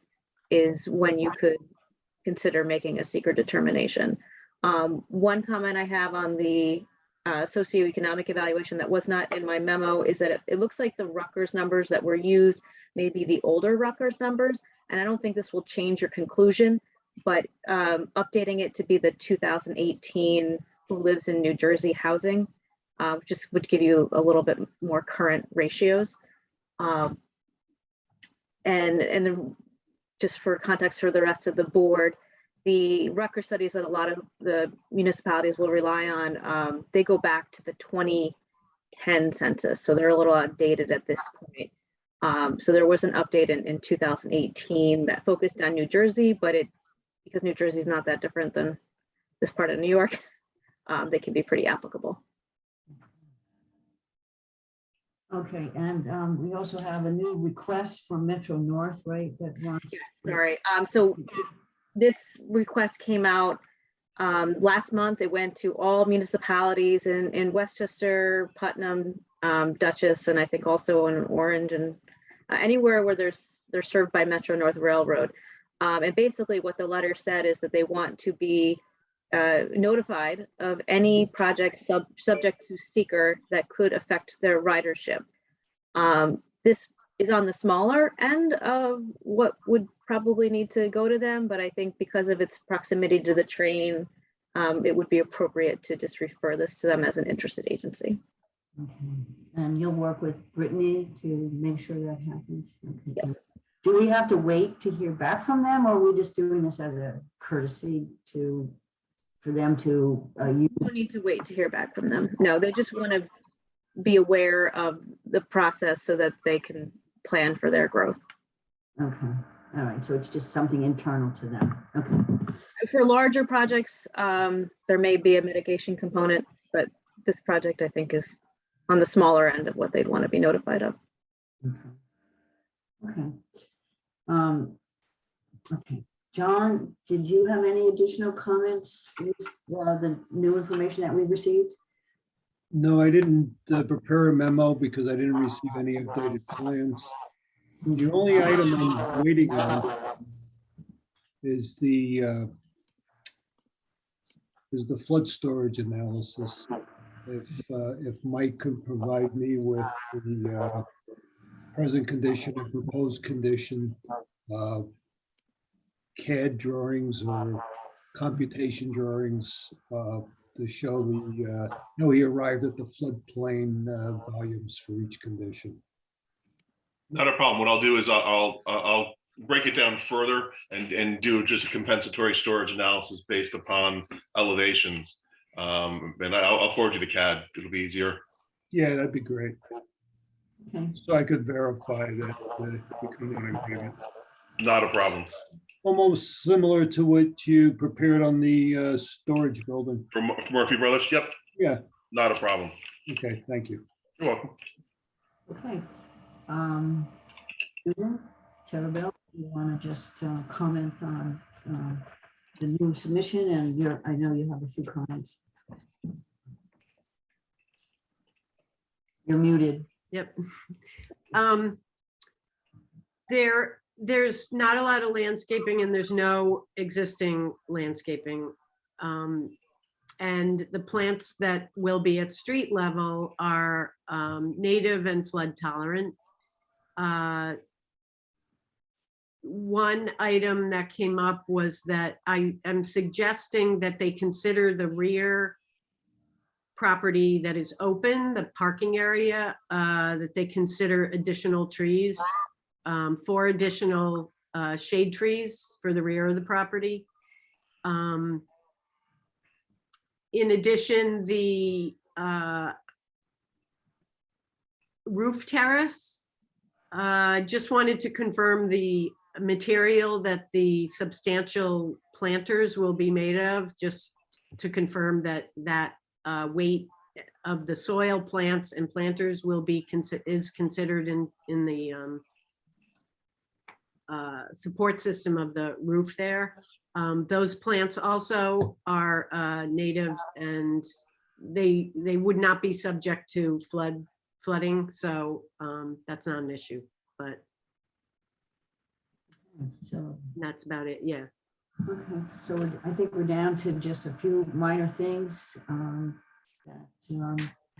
is when you could consider making a secret determination. One comment I have on the socioeconomic evaluation that was not in my memo is that it looks like the Rutgers numbers that were used may be the older Rutgers numbers, and I don't think this will change your conclusion, but updating it to be the 2018 who lives in New Jersey housing just would give you a little bit more current ratios. And then just for context for the rest of the board, the Rutgers studies that a lot of the municipalities will rely on, they go back to the 2010 census. So they're a little outdated at this point. So there was an update in 2018 that focused on New Jersey, but because New Jersey is not that different than this part of New York, they can be pretty applicable. Okay, and we also have a new request from Metro North, right? That wants. Sorry. So this request came out last month. It went to all municipalities in Westchester, Putnam, Dutchess, and I think also in Orange, and anywhere where they're served by Metro North Railroad. And basically what the letter said is that they want to be notified of any project subject to seeker that could affect their ridership. This is on the smaller end of what would probably need to go to them, but I think because of its proximity to the train, it would be appropriate to just refer this to them as an interested agency. Okay. And you'll work with Brittany to make sure that happens? Okay. Yes. Do we have to wait to hear back from them, or are we just doing this as a courtesy for them to use? We don't need to wait to hear back from them. No, they just want to be aware of the process so that they can plan for their growth. Okay, all right, so it's just something internal to them. Okay. For larger projects, there may be a mitigation component, but this project I think is on the smaller end of what they'd want to be notified of. Okay. Okay. John, did you have any additional comments with the new information that we received? No, I didn't prepare a memo because I didn't receive any updated plans. The only item I'm waiting on is the flood storage analysis. If Mike could provide me with the present condition and proposed condition, CAD drawings or computation drawings to show he arrived at the floodplain volumes for each condition. Not a problem. What I'll do is I'll break it down further and do just a compensatory storage analysis based upon elevations. And I'll forward you the CAD. It'll be easier. Yeah, that'd be great. Okay. So I could verify that we come to an agreement. Not a problem. Almost similar to what you prepared on the storage building. From Murphy Brothers? Yep. Yeah, Not a problem. okay, thank you. You're welcome. Okay. Susan, Cherubel, you want to just comment on the new submission, and I know you have a few comments. You're muted. Yep. There's not a lot of landscaping and there's no existing landscaping. And the plants that will be at street level are native and flood tolerant. One item that came up was that I am suggesting that they consider the rear property that is open, the parking area, that they consider additional trees, 4 additional shade trees for the rear of the property. In addition, the roof terrace, just wanted to confirm the material that the substantial planters will be made of, just to confirm that weight of the soil, plants and planters will be considered in the support system of the roof there. Those plants also are native and they would not be subject to flooding, so that's not an issue. but So, that's about it. Yeah. okay, so I think we're down to just a few minor things that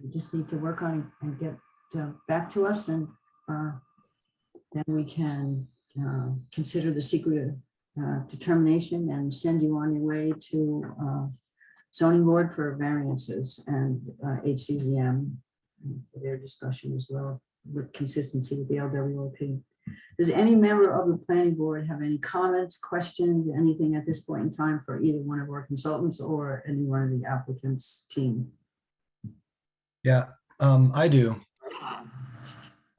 we just need to work on and get back to us, and then we can consider the secret determination and send you on your way to zoning board for variances and HCZM for their discussion as well, with consistency with the LWOP. Does any member of the planning board have any comments, questions, anything at this point in time for either one of our consultants or any one of the applicants' team? Yeah, I do.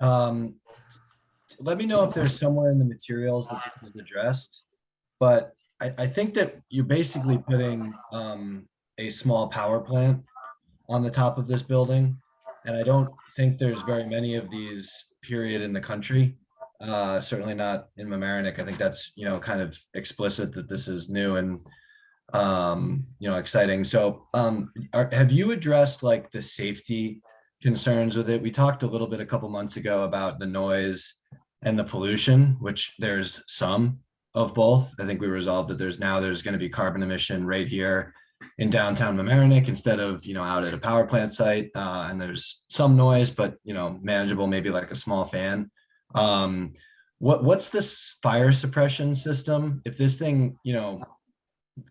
Let me know if there's somewhere in the materials that this is addressed, but I think that you're basically putting a small power plant on the top of this building. And I don't think there's very many of these, period, in the country. Certainly not in Mamaroneck. I think that's, kind of explicit that this is new and, exciting. So have you addressed like the safety concerns with it? We talked a little bit a couple months ago about the noise and the pollution, which there's some of both. I think we resolved that there's going to be carbon emission right here in downtown Mamaroneck instead of, out at a power plant site. And there's some noise, but, manageable, maybe like a small fan. What's this fire suppression system? If this thing,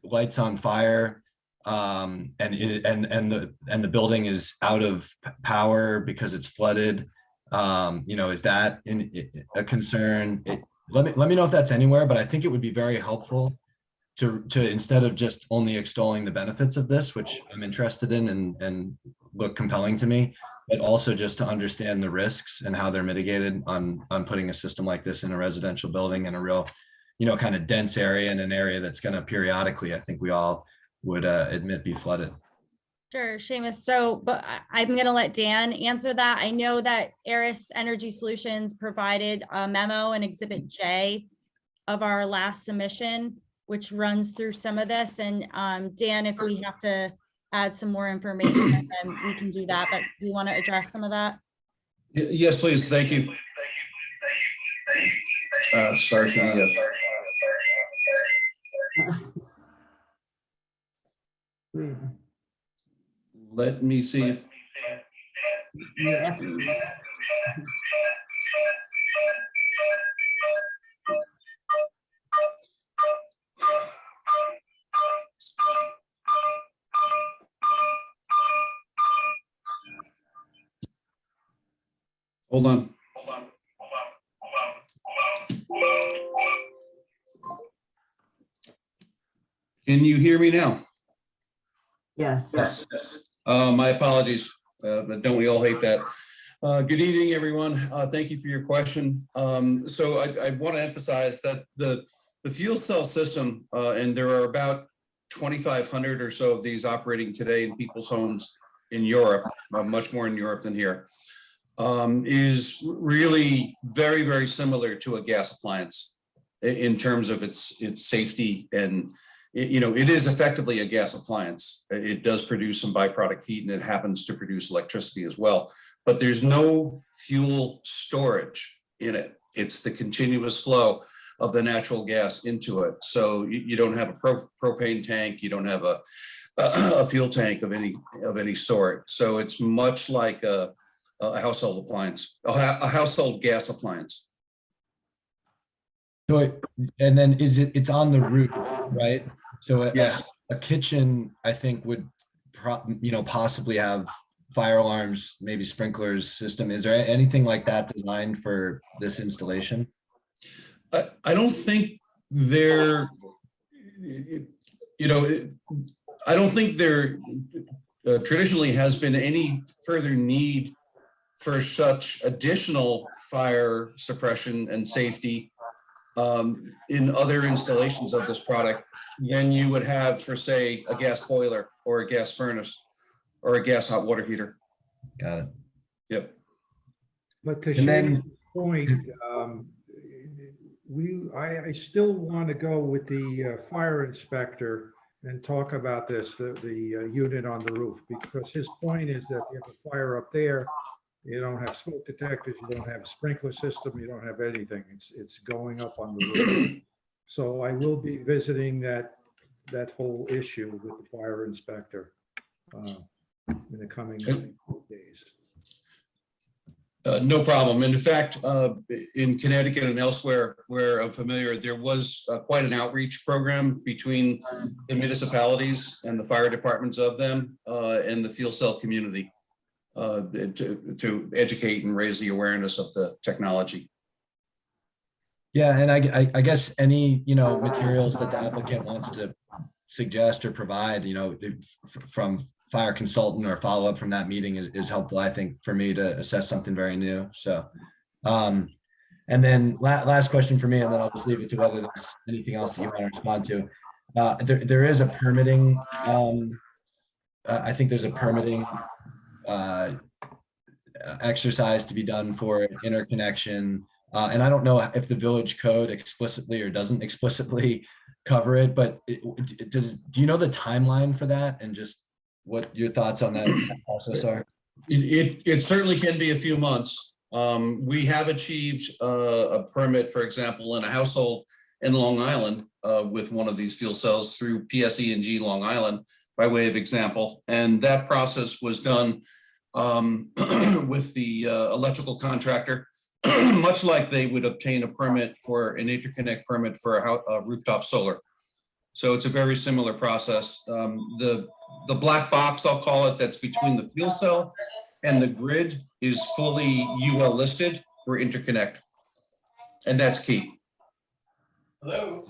lights on fire, and the building is out of power because it's flooded, is that a concern? Let me know if that's anywhere, but I think it would be very helpful to instead of just only extolling the benefits of this, which I'm interested in and look compelling to me, but also just to understand the risks and how they're mitigated on putting a system like this in a residential building in a real, kind of dense area, in an area that's going to periodically, I think we all would admit, be flooded. Sure, Seamus. So, but I'm going to let Dan answer that. I know that Eris Energy Solutions provided a memo in Exhibit J of our last submission, which runs through some of this. And Dan, if we have to add some more information, then we can do that. But do you want to address some of that? Yes, please. Thank you. Sorry for the. Let me see if. Yeah. Hold on. Can you hear me now? Yes. My apologies, but don't we all hate that? Good evening, everyone. Thank you for your question. So I want to emphasize that the fuel cell system, and there are about 2,500 or so of these operating today in people's homes in Europe, much more in Europe than here, is really very, very similar to a gas appliance in terms of its safety. And it is effectively a gas appliance. It does produce some byproduct heat, and it happens to produce electricity as well. But there's no fuel storage in it. It's the continuous flow of the natural gas into it. So you don't have a propane tank. You don't have a fuel tank of any sort. So it's much like a household appliance, a household gas appliance. So, and then it's on the roof, right? So Yes. a kitchen, I think, would possibly have fire alarms, maybe sprinklers system. Is there anything like that designed for this installation? I don't think there, I don't think there traditionally has been any further need for such additional fire suppression and safety in other installations of this product than you would have for, say, a gas boiler or a gas furnace or a gas hot water heater. Got it. Yep. But to And then- Shane's point, I still want to go with the fire inspector and talk about this, the unit on the roof, because his point is that if you have a fire up there, You don't have smoke detectors, you don't have sprinkler system, you don't have anything. It's going up on the roof. So I will be visiting that whole issue with the fire inspector in the coming days. No problem. And in fact, in Connecticut and elsewhere where I'm familiar, there was quite an outreach program between the municipalities and the fire departments of them and the fuel cell community to educate and raise the awareness of the technology. Yeah, and I guess any, materials that the applicant wants to suggest or provide, from fire consultant or follow up from that meeting is helpful, I think, for me to assess something very new. So, and then last question for me, and then I'll just leave it to whether there's anything else that you want to respond to. There is a permitting, I think there's a permitting exercise to be done for interconnection. And I don't know if the village code explicitly or doesn't explicitly cover it, but do you know the timeline for that and just what your thoughts on that process are? It certainly can be a few months. We have achieved a permit, for example, in a household in Long Island with one of these fuel cells through PSE&G Long Island, by way of example. And that process was done with the electrical contractor, much like they would obtain a permit for an interconnect permit for a rooftop solar. So it's a very similar process. The black box, I'll call it, that's between the fuel cell and the grid is fully UL listed for interconnect. And that's key. Hello.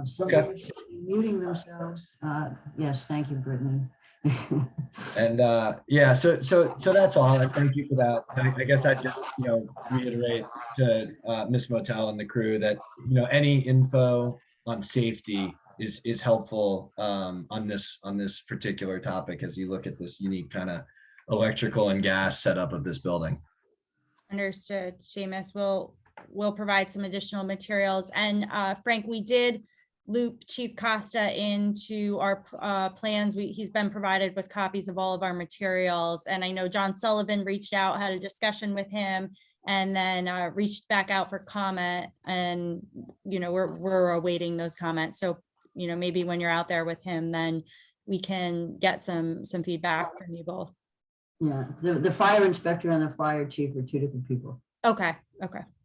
Somebody's muting themselves. Yes, thank you, Brittany. And yeah, so that's all. Thank you for that. I guess I just reiterate to Ms. Motel and the crew that any info on safety is helpful on this particular topic as you look at this unique kind of electrical and gas setup of this building. Understood, Seamus. We'll provide some additional materials. And Frank, we did loop Chief Costa into our plans. He's been provided with copies of all of our materials. And I know John Sullivan reached out, had a discussion with him, and then reached back out for comment. And, we're awaiting those comments. So, maybe when you're out there with him, then we can get some feedback from you both. Yeah, the fire inspector and the fire chief are two different people. Okay,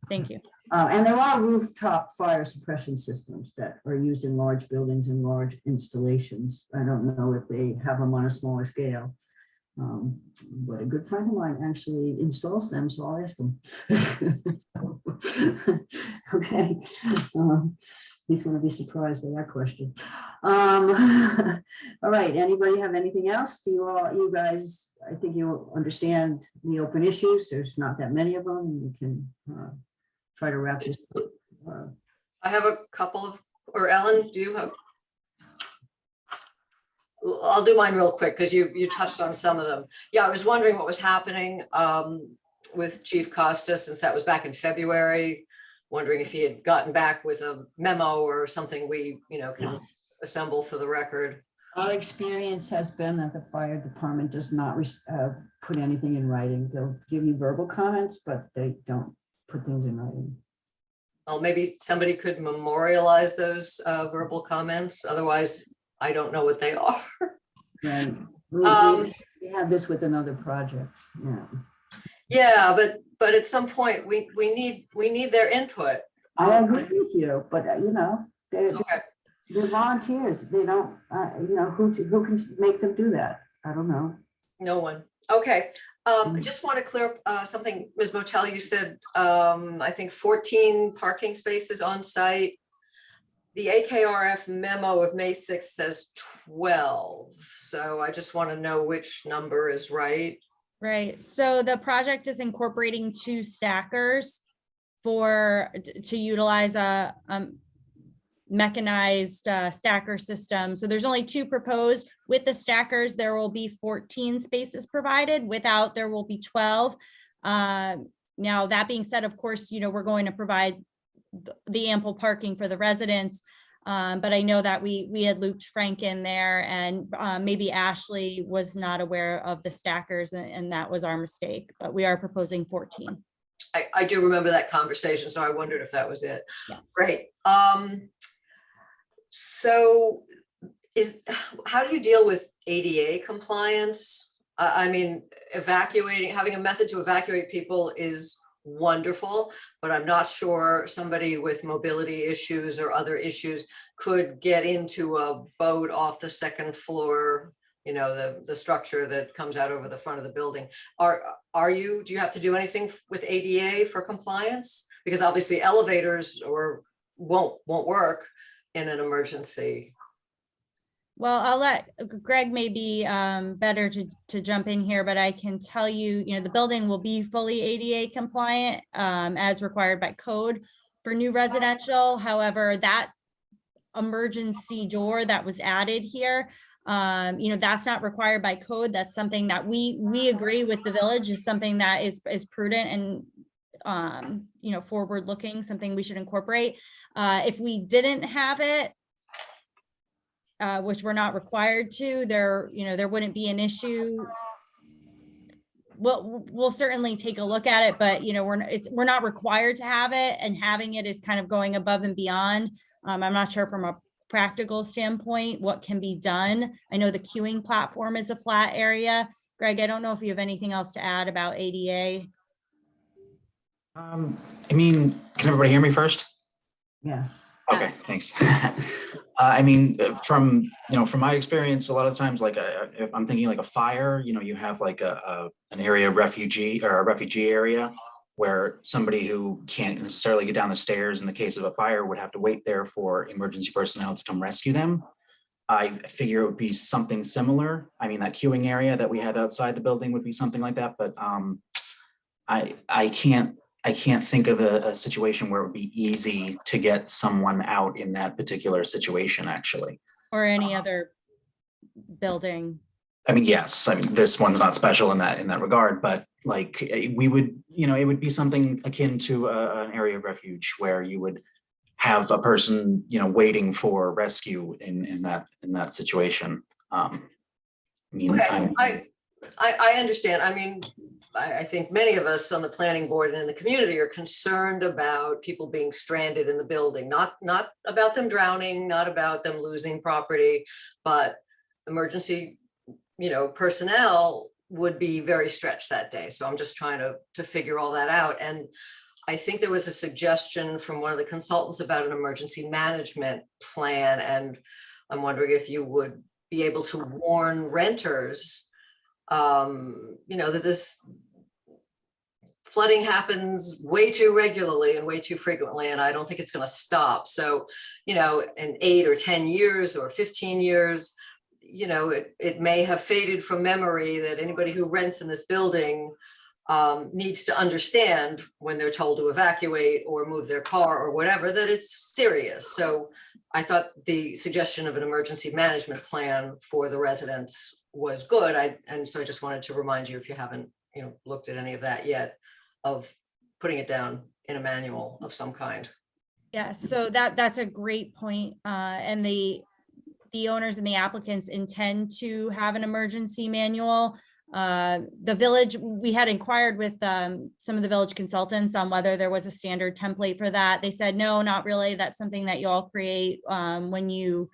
thank you. And there are rooftop fire suppression systems that are used in large buildings and large installations. I don't know if they have them on a smaller scale. But a good friend of mine actually installs them, so I'll ask him. Okay. He's going to be surprised by that question. All right, anybody have anything else? You guys, I think you understand the open issues. There's not that many of them. We can try to wrap this up. I have a couple of, or Ellen, do you have? I'll do mine real quick because you touched on some of them. Yeah, I was wondering what was happening with Chief Costa since that was back in February. Wondering if he had gotten back with a memo or something we can assemble for the record. Our experience has been that the fire department does not put anything in writing. They'll give you verbal comments, but they don't put things in writing. Well, maybe somebody could memorialize those verbal comments. Otherwise, I don't know what they are. Right. We have this with another project. Yeah. Yeah, but at some point we need their input. I agree with you, but they're volunteers. They don't, who can make them do that? I don't know. No one. Okay. I just want to clear up something, Ms. Motel, you said, I think 14 parking spaces on site. The AKRF memo of May 6th says 12. So I just want to know which number is right. Right. So the project is incorporating 2 stackers to utilize a mechanized stacker system. So there's only 2 proposed. With the stackers, there will be 14 spaces provided. Without, there will be 12. Now, that being said, of course, we're going to provide the ample parking for the residents. But I know that we had looped Frank in there, and maybe Ashley was not aware of the stackers, and that was our mistake, but we are proposing 14. I do remember that conversation, so I wondered if that was it. Yeah. Great. So how do you deal with ADA compliance? I mean, having a method to evacuate people is wonderful, but I'm not sure somebody with mobility issues or other issues could get into a boat off the second floor, you know, the structure that comes out over the front of the building. Do you have to do anything with ADA for compliance? Because obviously elevators won't work in an emergency. Well, I'll let Greg maybe better to jump in here, but I can tell you, the building will be fully ADA compliant as required by code for new residential. However, that emergency door that was added here, that's not required by code. That's something that we agree with the village is something that is prudent and forward looking, something we should incorporate. If we didn't have it, which we're not required to, there wouldn't be an issue. We'll certainly take a look at it, but we're not required to have it, and having it is kind of going above and beyond. I'm not sure from a practical standpoint what can be done. I know the queuing platform is a flat area. Greg, I don't know if you have anything else to add about ADA. I mean, can everybody hear me first? Yes. Okay, thanks. I mean, from my experience, a lot of times, like if I'm thinking like a fire, you have like an area of refugee area where somebody who can't necessarily get down the stairs in the case of a fire would have to wait there for emergency personnel to come rescue them. I figure it would be something similar. I mean, that queuing area that we had outside the building would be something like that, but I can't think of a situation where it would be easy to get someone out in that particular situation, actually. Or any other building. I mean, yes, I mean, this one's not special in that regard, but like we would, it would be something akin to an area of refuge where you would have a person, waiting for rescue in that situation. I mean, okay. I understand. I mean, I think many of us on the planning board and in the community are concerned about people being stranded in the building, not about them drowning, not about them losing property, but emergency, personnel would be very stretched that day. So I'm just trying to figure all that out. And I think there was a suggestion from one of the consultants about an emergency management plan. And I'm wondering if you would be able to warn renters that this flooding happens way too regularly and way too frequently, and I don't think it's going to stop. So, in 8 or 10 years or 15 years, it may have faded from memory that anybody who rents in this building needs to understand when they're told to evacuate or move their car or whatever, that it's serious. So I thought the suggestion of an emergency management plan for the residents was good. And so I just wanted to remind you, if you haven't, looked at any of that yet, of putting it down in a manual of some kind. Yeah, so that's a great point. And the owners and the applicants intend to have an emergency manual. The village, we had inquired with some of the village consultants on whether there was a standard template for that. They said, no, not really. That's something that you all create when you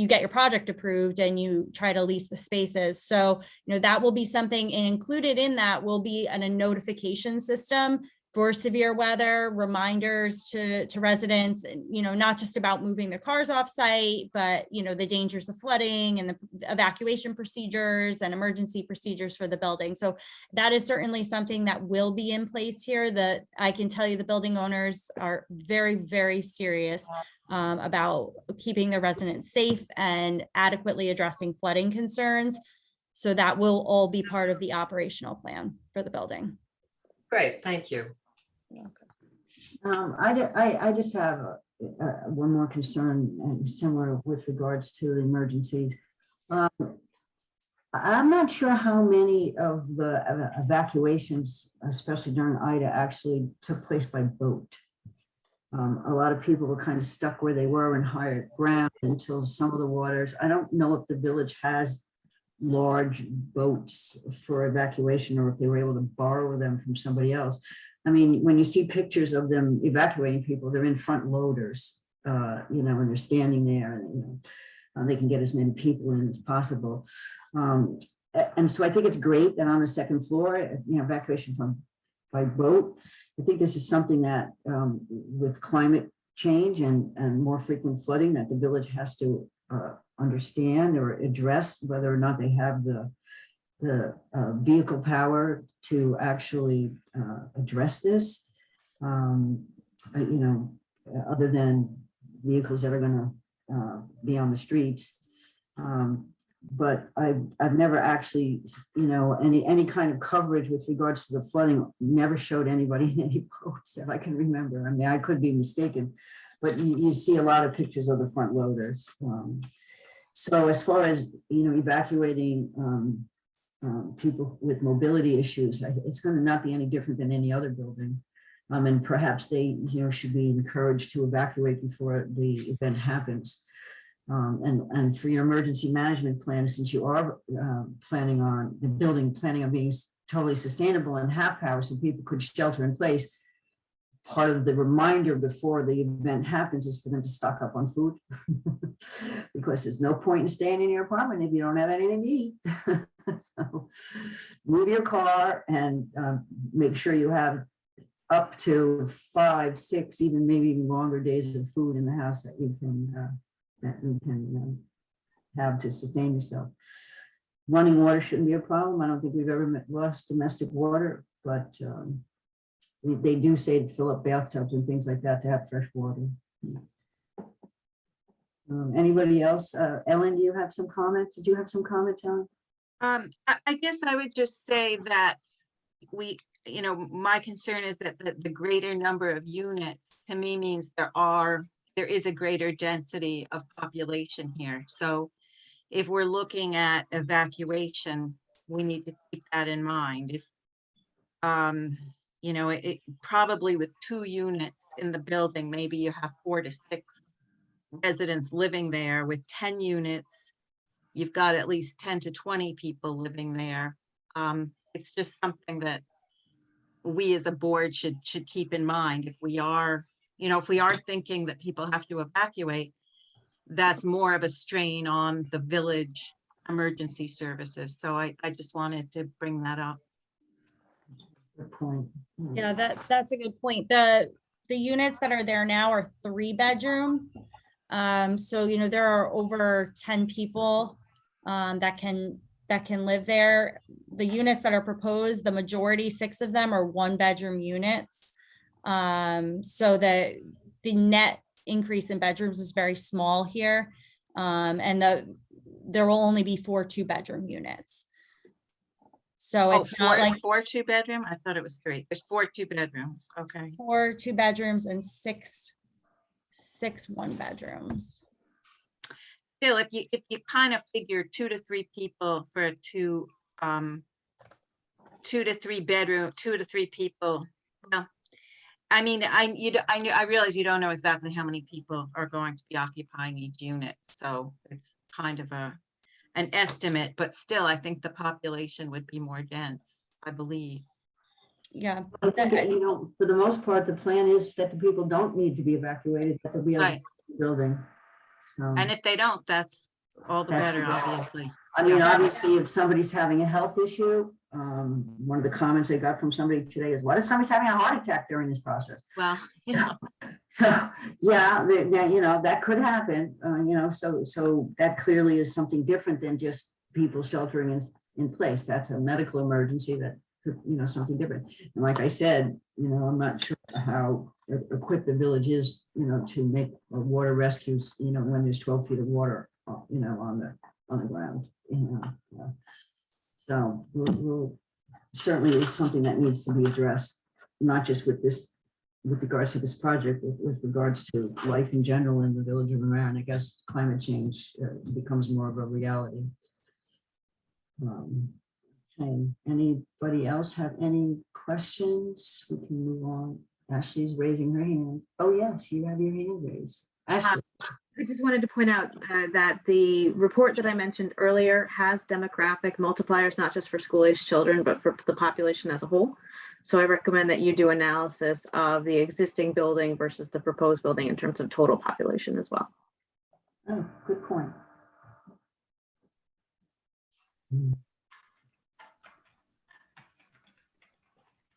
get your project approved and you try to lease the spaces. So, that will be something, and included in that will be a notification system for severe weather, reminders to residents, not just about moving their cars off site, but, the dangers of flooding and the evacuation procedures and emergency procedures for the building. So that is certainly something that will be in place here. That I can tell you the building owners are very, very serious about keeping their residents safe and adequately addressing flooding concerns. So that will all be part of the operational plan for the building. Great, thank you. I just have one more concern, and similar with regards to the emergencies. I'm not sure how many of the evacuations, especially during Ida, actually took place by boat. A lot of people were kind of stuck where they were in higher ground until some of the waters. I don't know if the village has large boats for evacuation or if they were able to borrow them from somebody else. I mean, when you see pictures of them evacuating people, they're in front loaders, you know, and they're standing there and, you know, they can get as many people in as possible. And so I think it's great that on the second floor, you know, evacuation by boat. I think this is something that with climate change and more frequent flooding that the village has to understand or address whether or not they have the vehicle power to actually address this. You know, other than vehicles that are going to be on the streets. But I've never actually, you know, any kind of coverage with regards to the flooding, never showed anybody in any boats that I can remember. I mean, I could be mistaken, but you see a lot of pictures of the front loaders. So as far as, you know, evacuating people with mobility issues, it's going to not be any different than any other building. And perhaps they, you know, should be encouraged to evacuate before the event happens. And for your emergency management plan, since you are planning on the building, planning on being totally sustainable and half power so people could shelter in place, part of the reminder before the event happens is for them to stock up on food because there's no point in staying in your apartment if you don't have anything to eat. So move your car and make sure you have up to 5, 6, even maybe even longer days of food in the house that you can have to sustain yourself. Running water shouldn't be a problem. I don't think we've ever lost domestic water, but they do say to fill up bathtubs and things like that to have fresh water. Anybody else? Ellen, do you have some comments? Did you have some comments, Ellen? I guess I would just say that my concern is that the greater number of units to me means there is a greater density of population here. So if we're looking at evacuation, we need to keep that in mind. If, it probably with 2 units in the building, maybe you have 4 to 6 residents living there. With 10 units, you've got at least 10 to 20 people living there. It's just something that we as a board should keep in mind. If we are thinking that people have to evacuate, that's more of a strain on the village emergency services. So I just wanted to bring that up. Good point. Yeah, that's a good point. The units that are there now are 3-bedroom. So, there are over 10 people that can live there. The units that are proposed, the majority, 6 of them are 1-bedroom units. So that the net increase in bedrooms is very small here. And there will only be 4 2-bedroom units. So it's not like 4 2-bedroom. I thought it was 3. There's 4 2-bedrooms. Okay. 4 2-bedrooms and 6 1-bedrooms. Still, if you kind of figure 2 to 3 people for a 2 to 3 bedroom, 2 to 3 people. Well, I mean, I realize you don't know exactly how many people are going to be occupying each unit, so it's kind of an estimate, but still, I think the population would be more dense, I believe. Yeah. I think, for the most part, the plan is that the people don't need to be evacuated, that they'll be able to stay in the building. And if they don't, that's all the better, obviously. I mean, obviously, if somebody's having a health issue, one of the comments I got from somebody today is, what if somebody's having a heart attack during this process? Well, So, yeah, that could happen, so that clearly is something different than just people sheltering in place. That's a medical emergency that could, something different. And like I said, I'm not sure how equipped the village is, to make water rescues, when there's 12 feet of water, on the ground, So we'll certainly is something that needs to be addressed, not just with regards to this project, with regards to life in general in the village of Mamaroneck. I guess climate change becomes more of a reality. Okay, anybody else have any questions? We can move on. Ashley's raising her hand. Oh, yes, you have your hand raised. Ashley. I just wanted to point out that the report that I mentioned earlier has demographic multipliers, not just for school-aged children, but for the population as a whole. So I recommend that you do analysis of the existing building versus the proposed building in terms of total population as well. Oh, good point.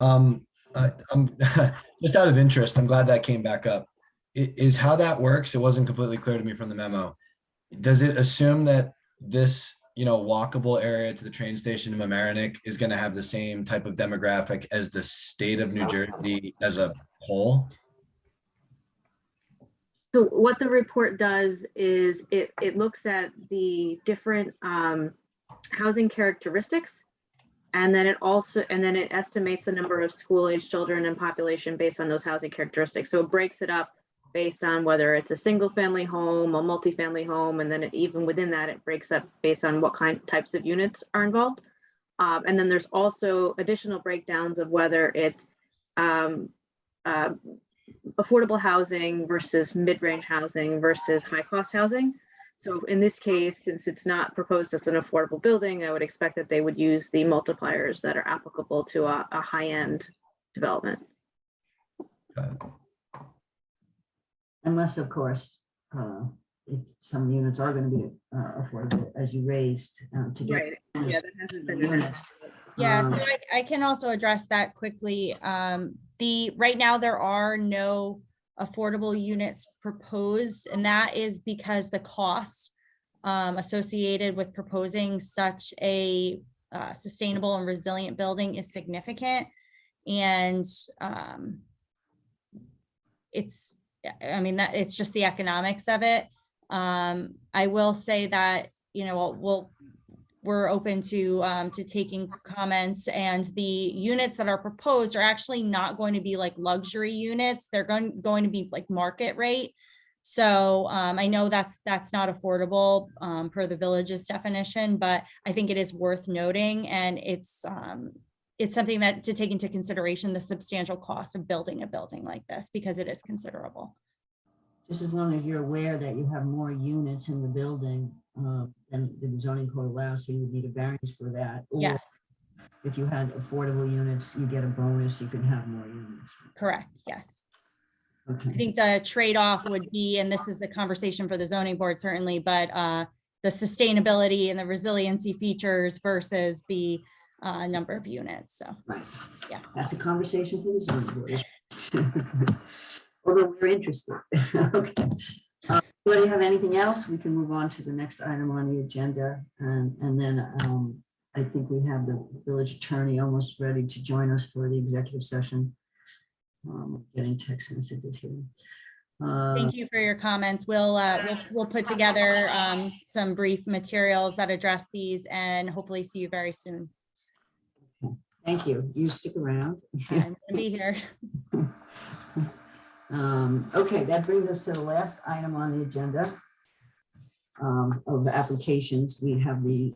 I'm just out of interest. I'm glad that came back up. Is how that works. It wasn't completely clear to me from the memo. Does it assume that this, walkable area to the train station in Mamaroneck is going to have the same type of demographic as the state of New Jersey as a whole? So what the report does is it looks at the different housing characteristics, and then it estimates the number of school-aged children and population based on those housing characteristics. So it breaks it up based on whether it's a single-family home, a multifamily home, and then even within that, it breaks up based on what types of units are involved. And then there's also additional breakdowns of whether it's affordable housing versus mid-range housing versus high-cost housing. So in this case, since it's not proposed as an affordable building, I would expect that they would use the multipliers that are applicable to a high-end development. Unless, of course, if some units are going to be affordable, as you raised to get. Right. Yeah, that hasn't been units. Yeah, so I can also address that quickly. Right now, there are no affordable units proposed, and that is because the cost associated with proposing such a sustainable and resilient building is significant. And it's just the economics of it. I will say that, we're open to taking comments, and the units that are proposed are actually not going to be like luxury units. They're going to be like market rate. So I know that's not affordable per the village's definition, but I think it is worth noting, and it's something that to take into consideration the substantial cost of building a building like this, because it is considerable. Just as long as you're aware that you have more units in the building than the zoning code allows, so you would need a variance for that. Or Yes, if you had affordable units, you get a bonus, you can have more units. correct. Yes. I Okay. think the trade-off would be, and this is a conversation for the zoning board certainly, but the sustainability and the resiliency features versus the number of units. So, Right. yeah. That's a conversation for the zoning board. Although we're interested. Okay. Do you have anything else? We can move on to the next item on the agenda. And then I think we have the village attorney almost ready to join us for the executive session. Getting text messages here. Thank you for your comments. We'll put together some brief materials that address these, and hopefully see you very soon. Thank you. You stick around. I'm gonna be here. Okay, that brings us to the last item on the agenda of the applications. We have the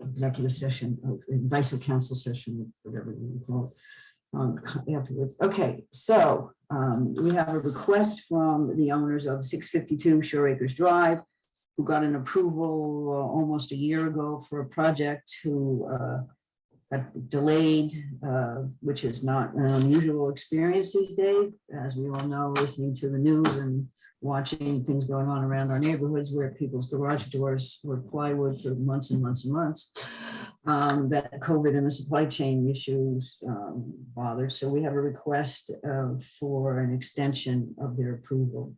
executive session, advice of council session, whatever you call it, afterwards. Okay, so we have a request from the owners of 652 Shore Acres Drive, who got an approval almost a year ago for a project who got delayed, which is not an unusual experience these days, as we all know, listening to the news and watching things going on around our neighborhoods where people's garage doors were plywood for months and months and months. That COVID and the supply chain issues bothered. So we have a request for an extension of their approval.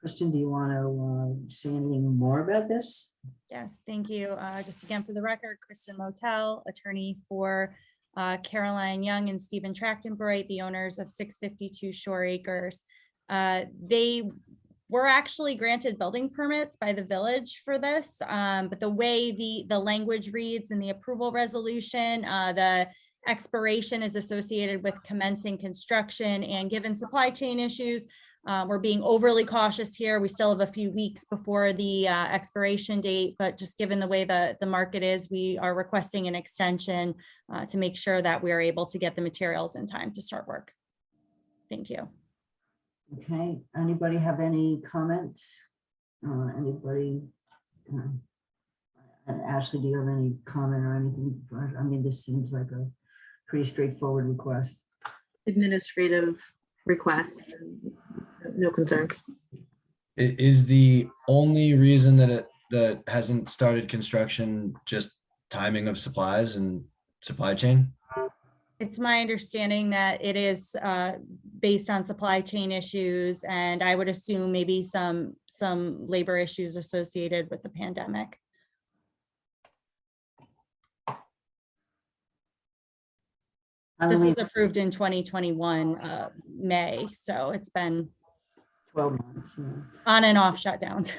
Kristen, do you want to say anything more about this? Yes, thank you. Just again, for the record, Kristen Motel, attorney for Caroline Young and Stephen Trachtenbreit, the owners of 652 Shore Acres. They were actually granted building permits by the village for this, but the way the language reads in the approval resolution, the expiration is associated with commencing construction, and given supply chain issues, we're being overly cautious here. We still have a few weeks before the expiration date, but just given the way the market is, we are requesting an extension to make sure that we are able to get the materials in time to start work. Thank you. Okay, anybody have any comments? Anybody? And Ashley, do you have any comment or anything? I mean, this seems like a pretty straightforward request. Administrative request, no concerns. Is the only reason that hasn't started construction just timing of supplies and supply chain? It's my understanding that it is based on supply chain issues, and I would assume maybe some labor issues associated with the pandemic. This was approved in 2021 May, so it's been 12 months. Yeah. on and off shutdowns.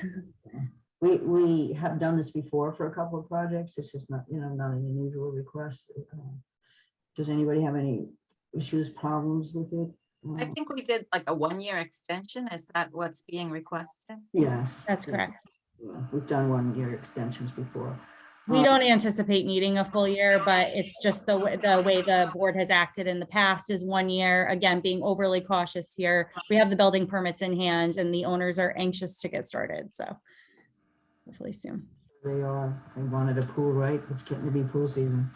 We have done this before for a couple of projects. This is not, not an unusual request. Does anybody have any issues, problems with it? I think we did like a 1-year extension. Is that what's being requested? Yes. That's correct. Yeah, we've done 1-year extensions before. We don't anticipate needing a full year, but it's just the way the board has acted in the past is 1 year. Again, being overly cautious here. We have the building permits in hand and the owners are anxious to get started. So hopefully soon. They wanted a pool, right? It's getting to be pool season.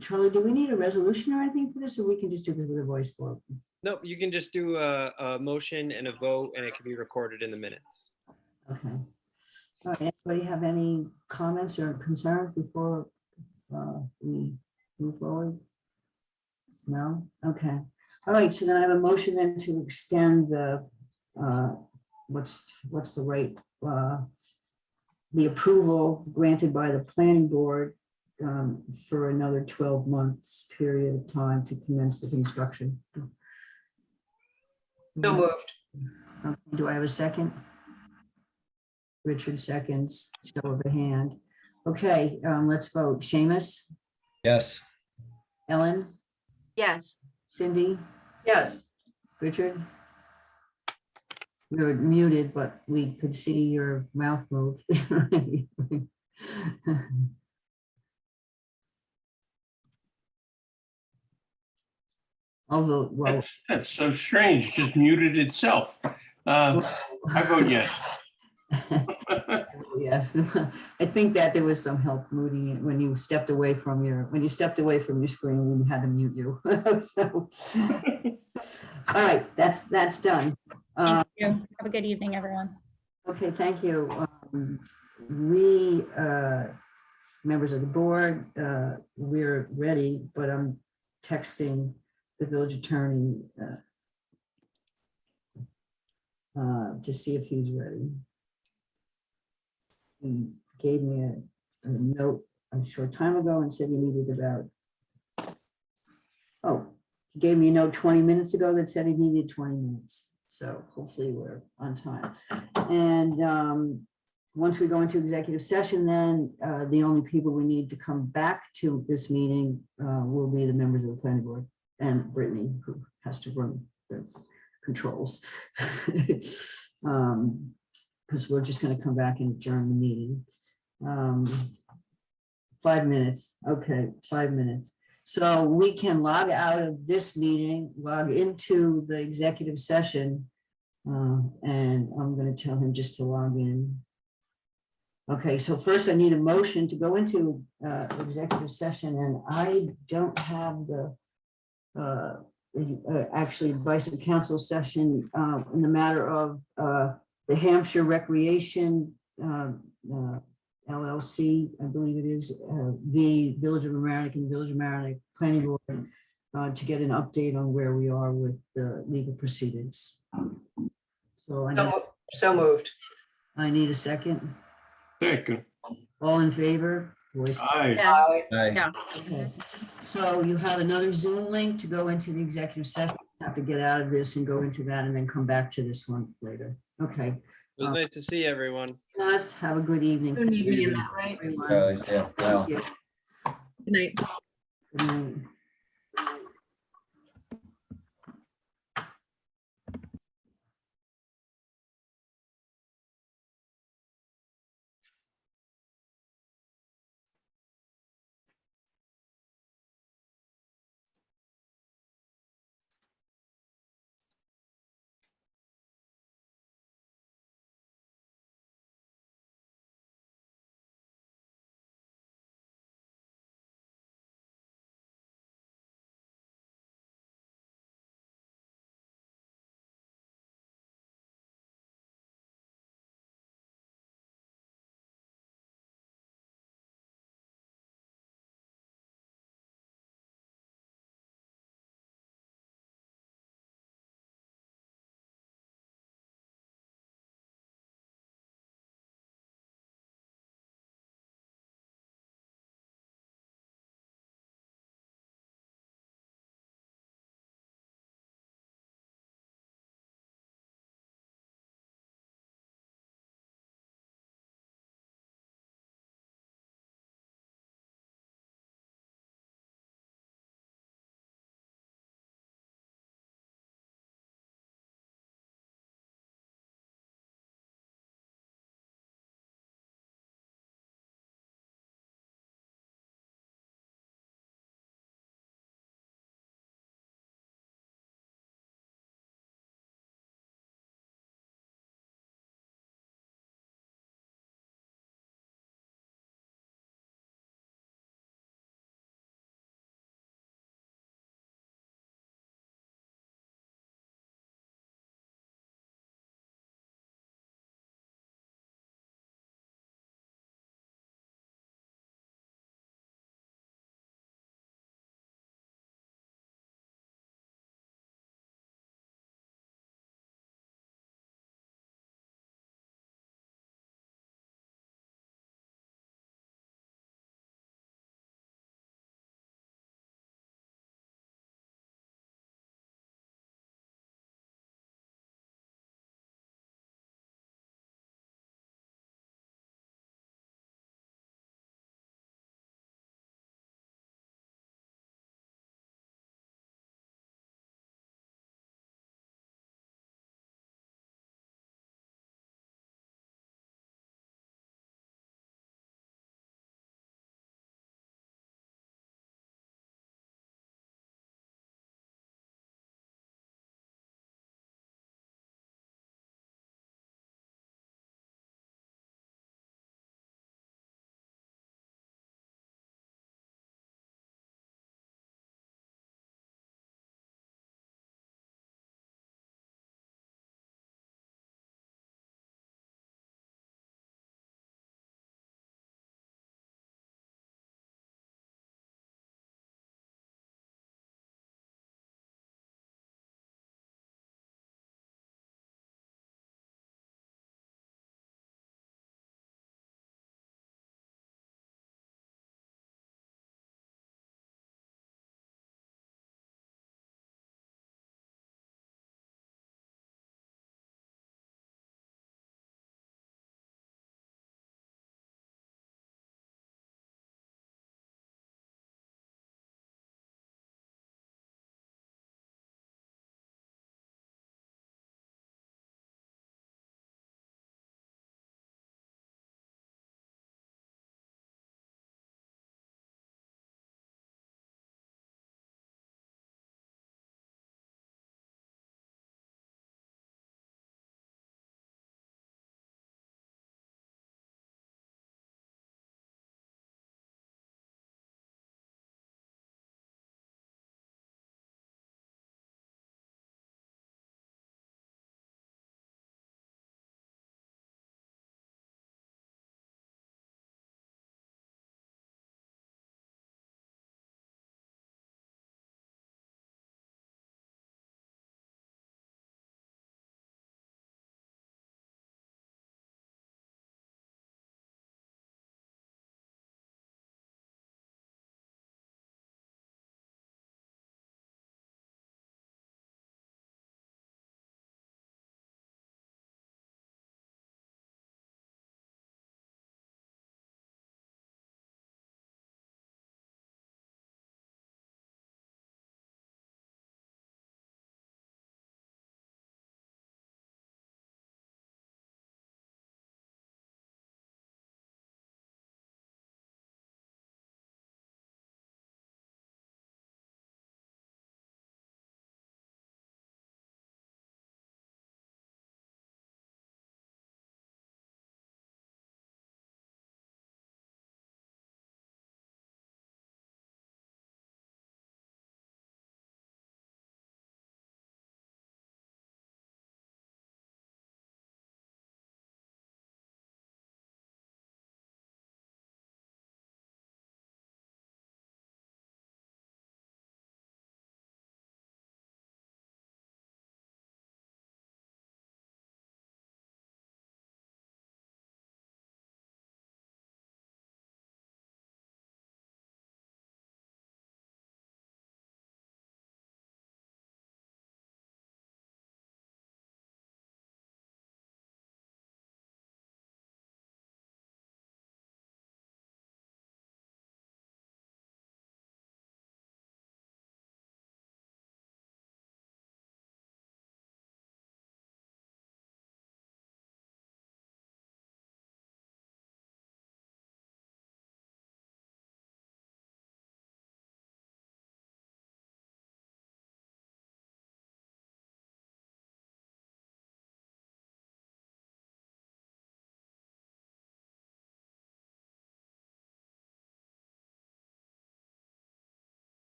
Charlie, do we need a resolution or anything for this, or we can just do this with a voice vote? Nope, you can just do a motion and a vote, and it can be recorded in the minutes. Okay. All right, anybody have any comments or concerns before we move forward? No? Okay. All right, so then I have a motion then to extend the, what's the rate? The approval granted by the planning board for another 12 months period of time to commence the construction. So moved. Okay, do I have a second? Richard seconds, show of a hand. Okay, let's vote. Seamus, Yes. Ellen, Yes. Cindy, Yes. Richard? You're muted, but we could see your mouth move. I'll vote, well, That's so strange, just muted itself. I vote yes. yes. I think that there was some help muting it when you stepped away from your screen, we had to mute you. So, all right, that's done. Thank you. Have a good evening, everyone. Okay, thank you. We, members of the board, we're ready, but I'm texting the village attorney to see if he's ready. He gave me a note a short time ago and said he needed he gave me a note 20 minutes ago that said he needed 20 minutes. So hopefully we're on time. And once we go into executive session, then the only people we need to come back to this meeting will be the members of the planning board and Brittany, who has to run the controls. Because we're just going to come back and adjourn the meeting. 5 minutes. Okay, 5 minutes. So we can log out of this meeting, log into the executive session, and I'm going to tell him just to log in. Okay, so first I need a motion to go into executive session, and I don't have the actually advice of council session in the matter of the Hampshire Recreation LLC, I believe it is, the Village of Amerenik and Village of Amerenik Planning Board to get an update on where we are with the legal proceedings. So So moved. I need a second. Thank you. All in favor? Voice. Aye. Aye. Yeah. Okay. So you have another Zoom link to go into the executive session. Have to get out of this and go into that and then come back to this one later. Okay. It was nice to see everyone. Guys, have a good evening. Don't need me in that, right? Everyone. Yeah. Well. Thank you. Good night. Good night.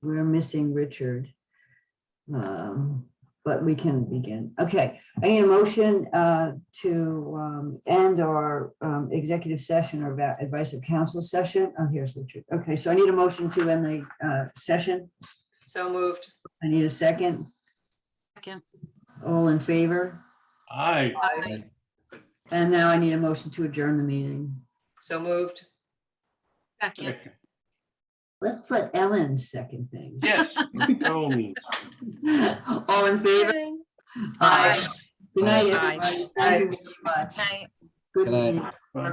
we're missing Richard. But we can begin. Okay, I need a motion to end our executive session or advice of council session. Oh, here's Richard. Okay, so I need a motion to end the session. So moved. I need a second. Second. All in favor? Aye. Aye. And now I need a motion to adjourn the meeting. So moved. Second. Let's let Ellen second things. Yes, tell me. All in favor? Aye. Good night, Aye. everybody. Thank you very much. Good Good night. meeting.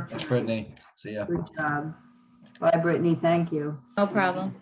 Thanks, Brittany. See ya. Good job. Bye, Brittany. Thank you. No problem.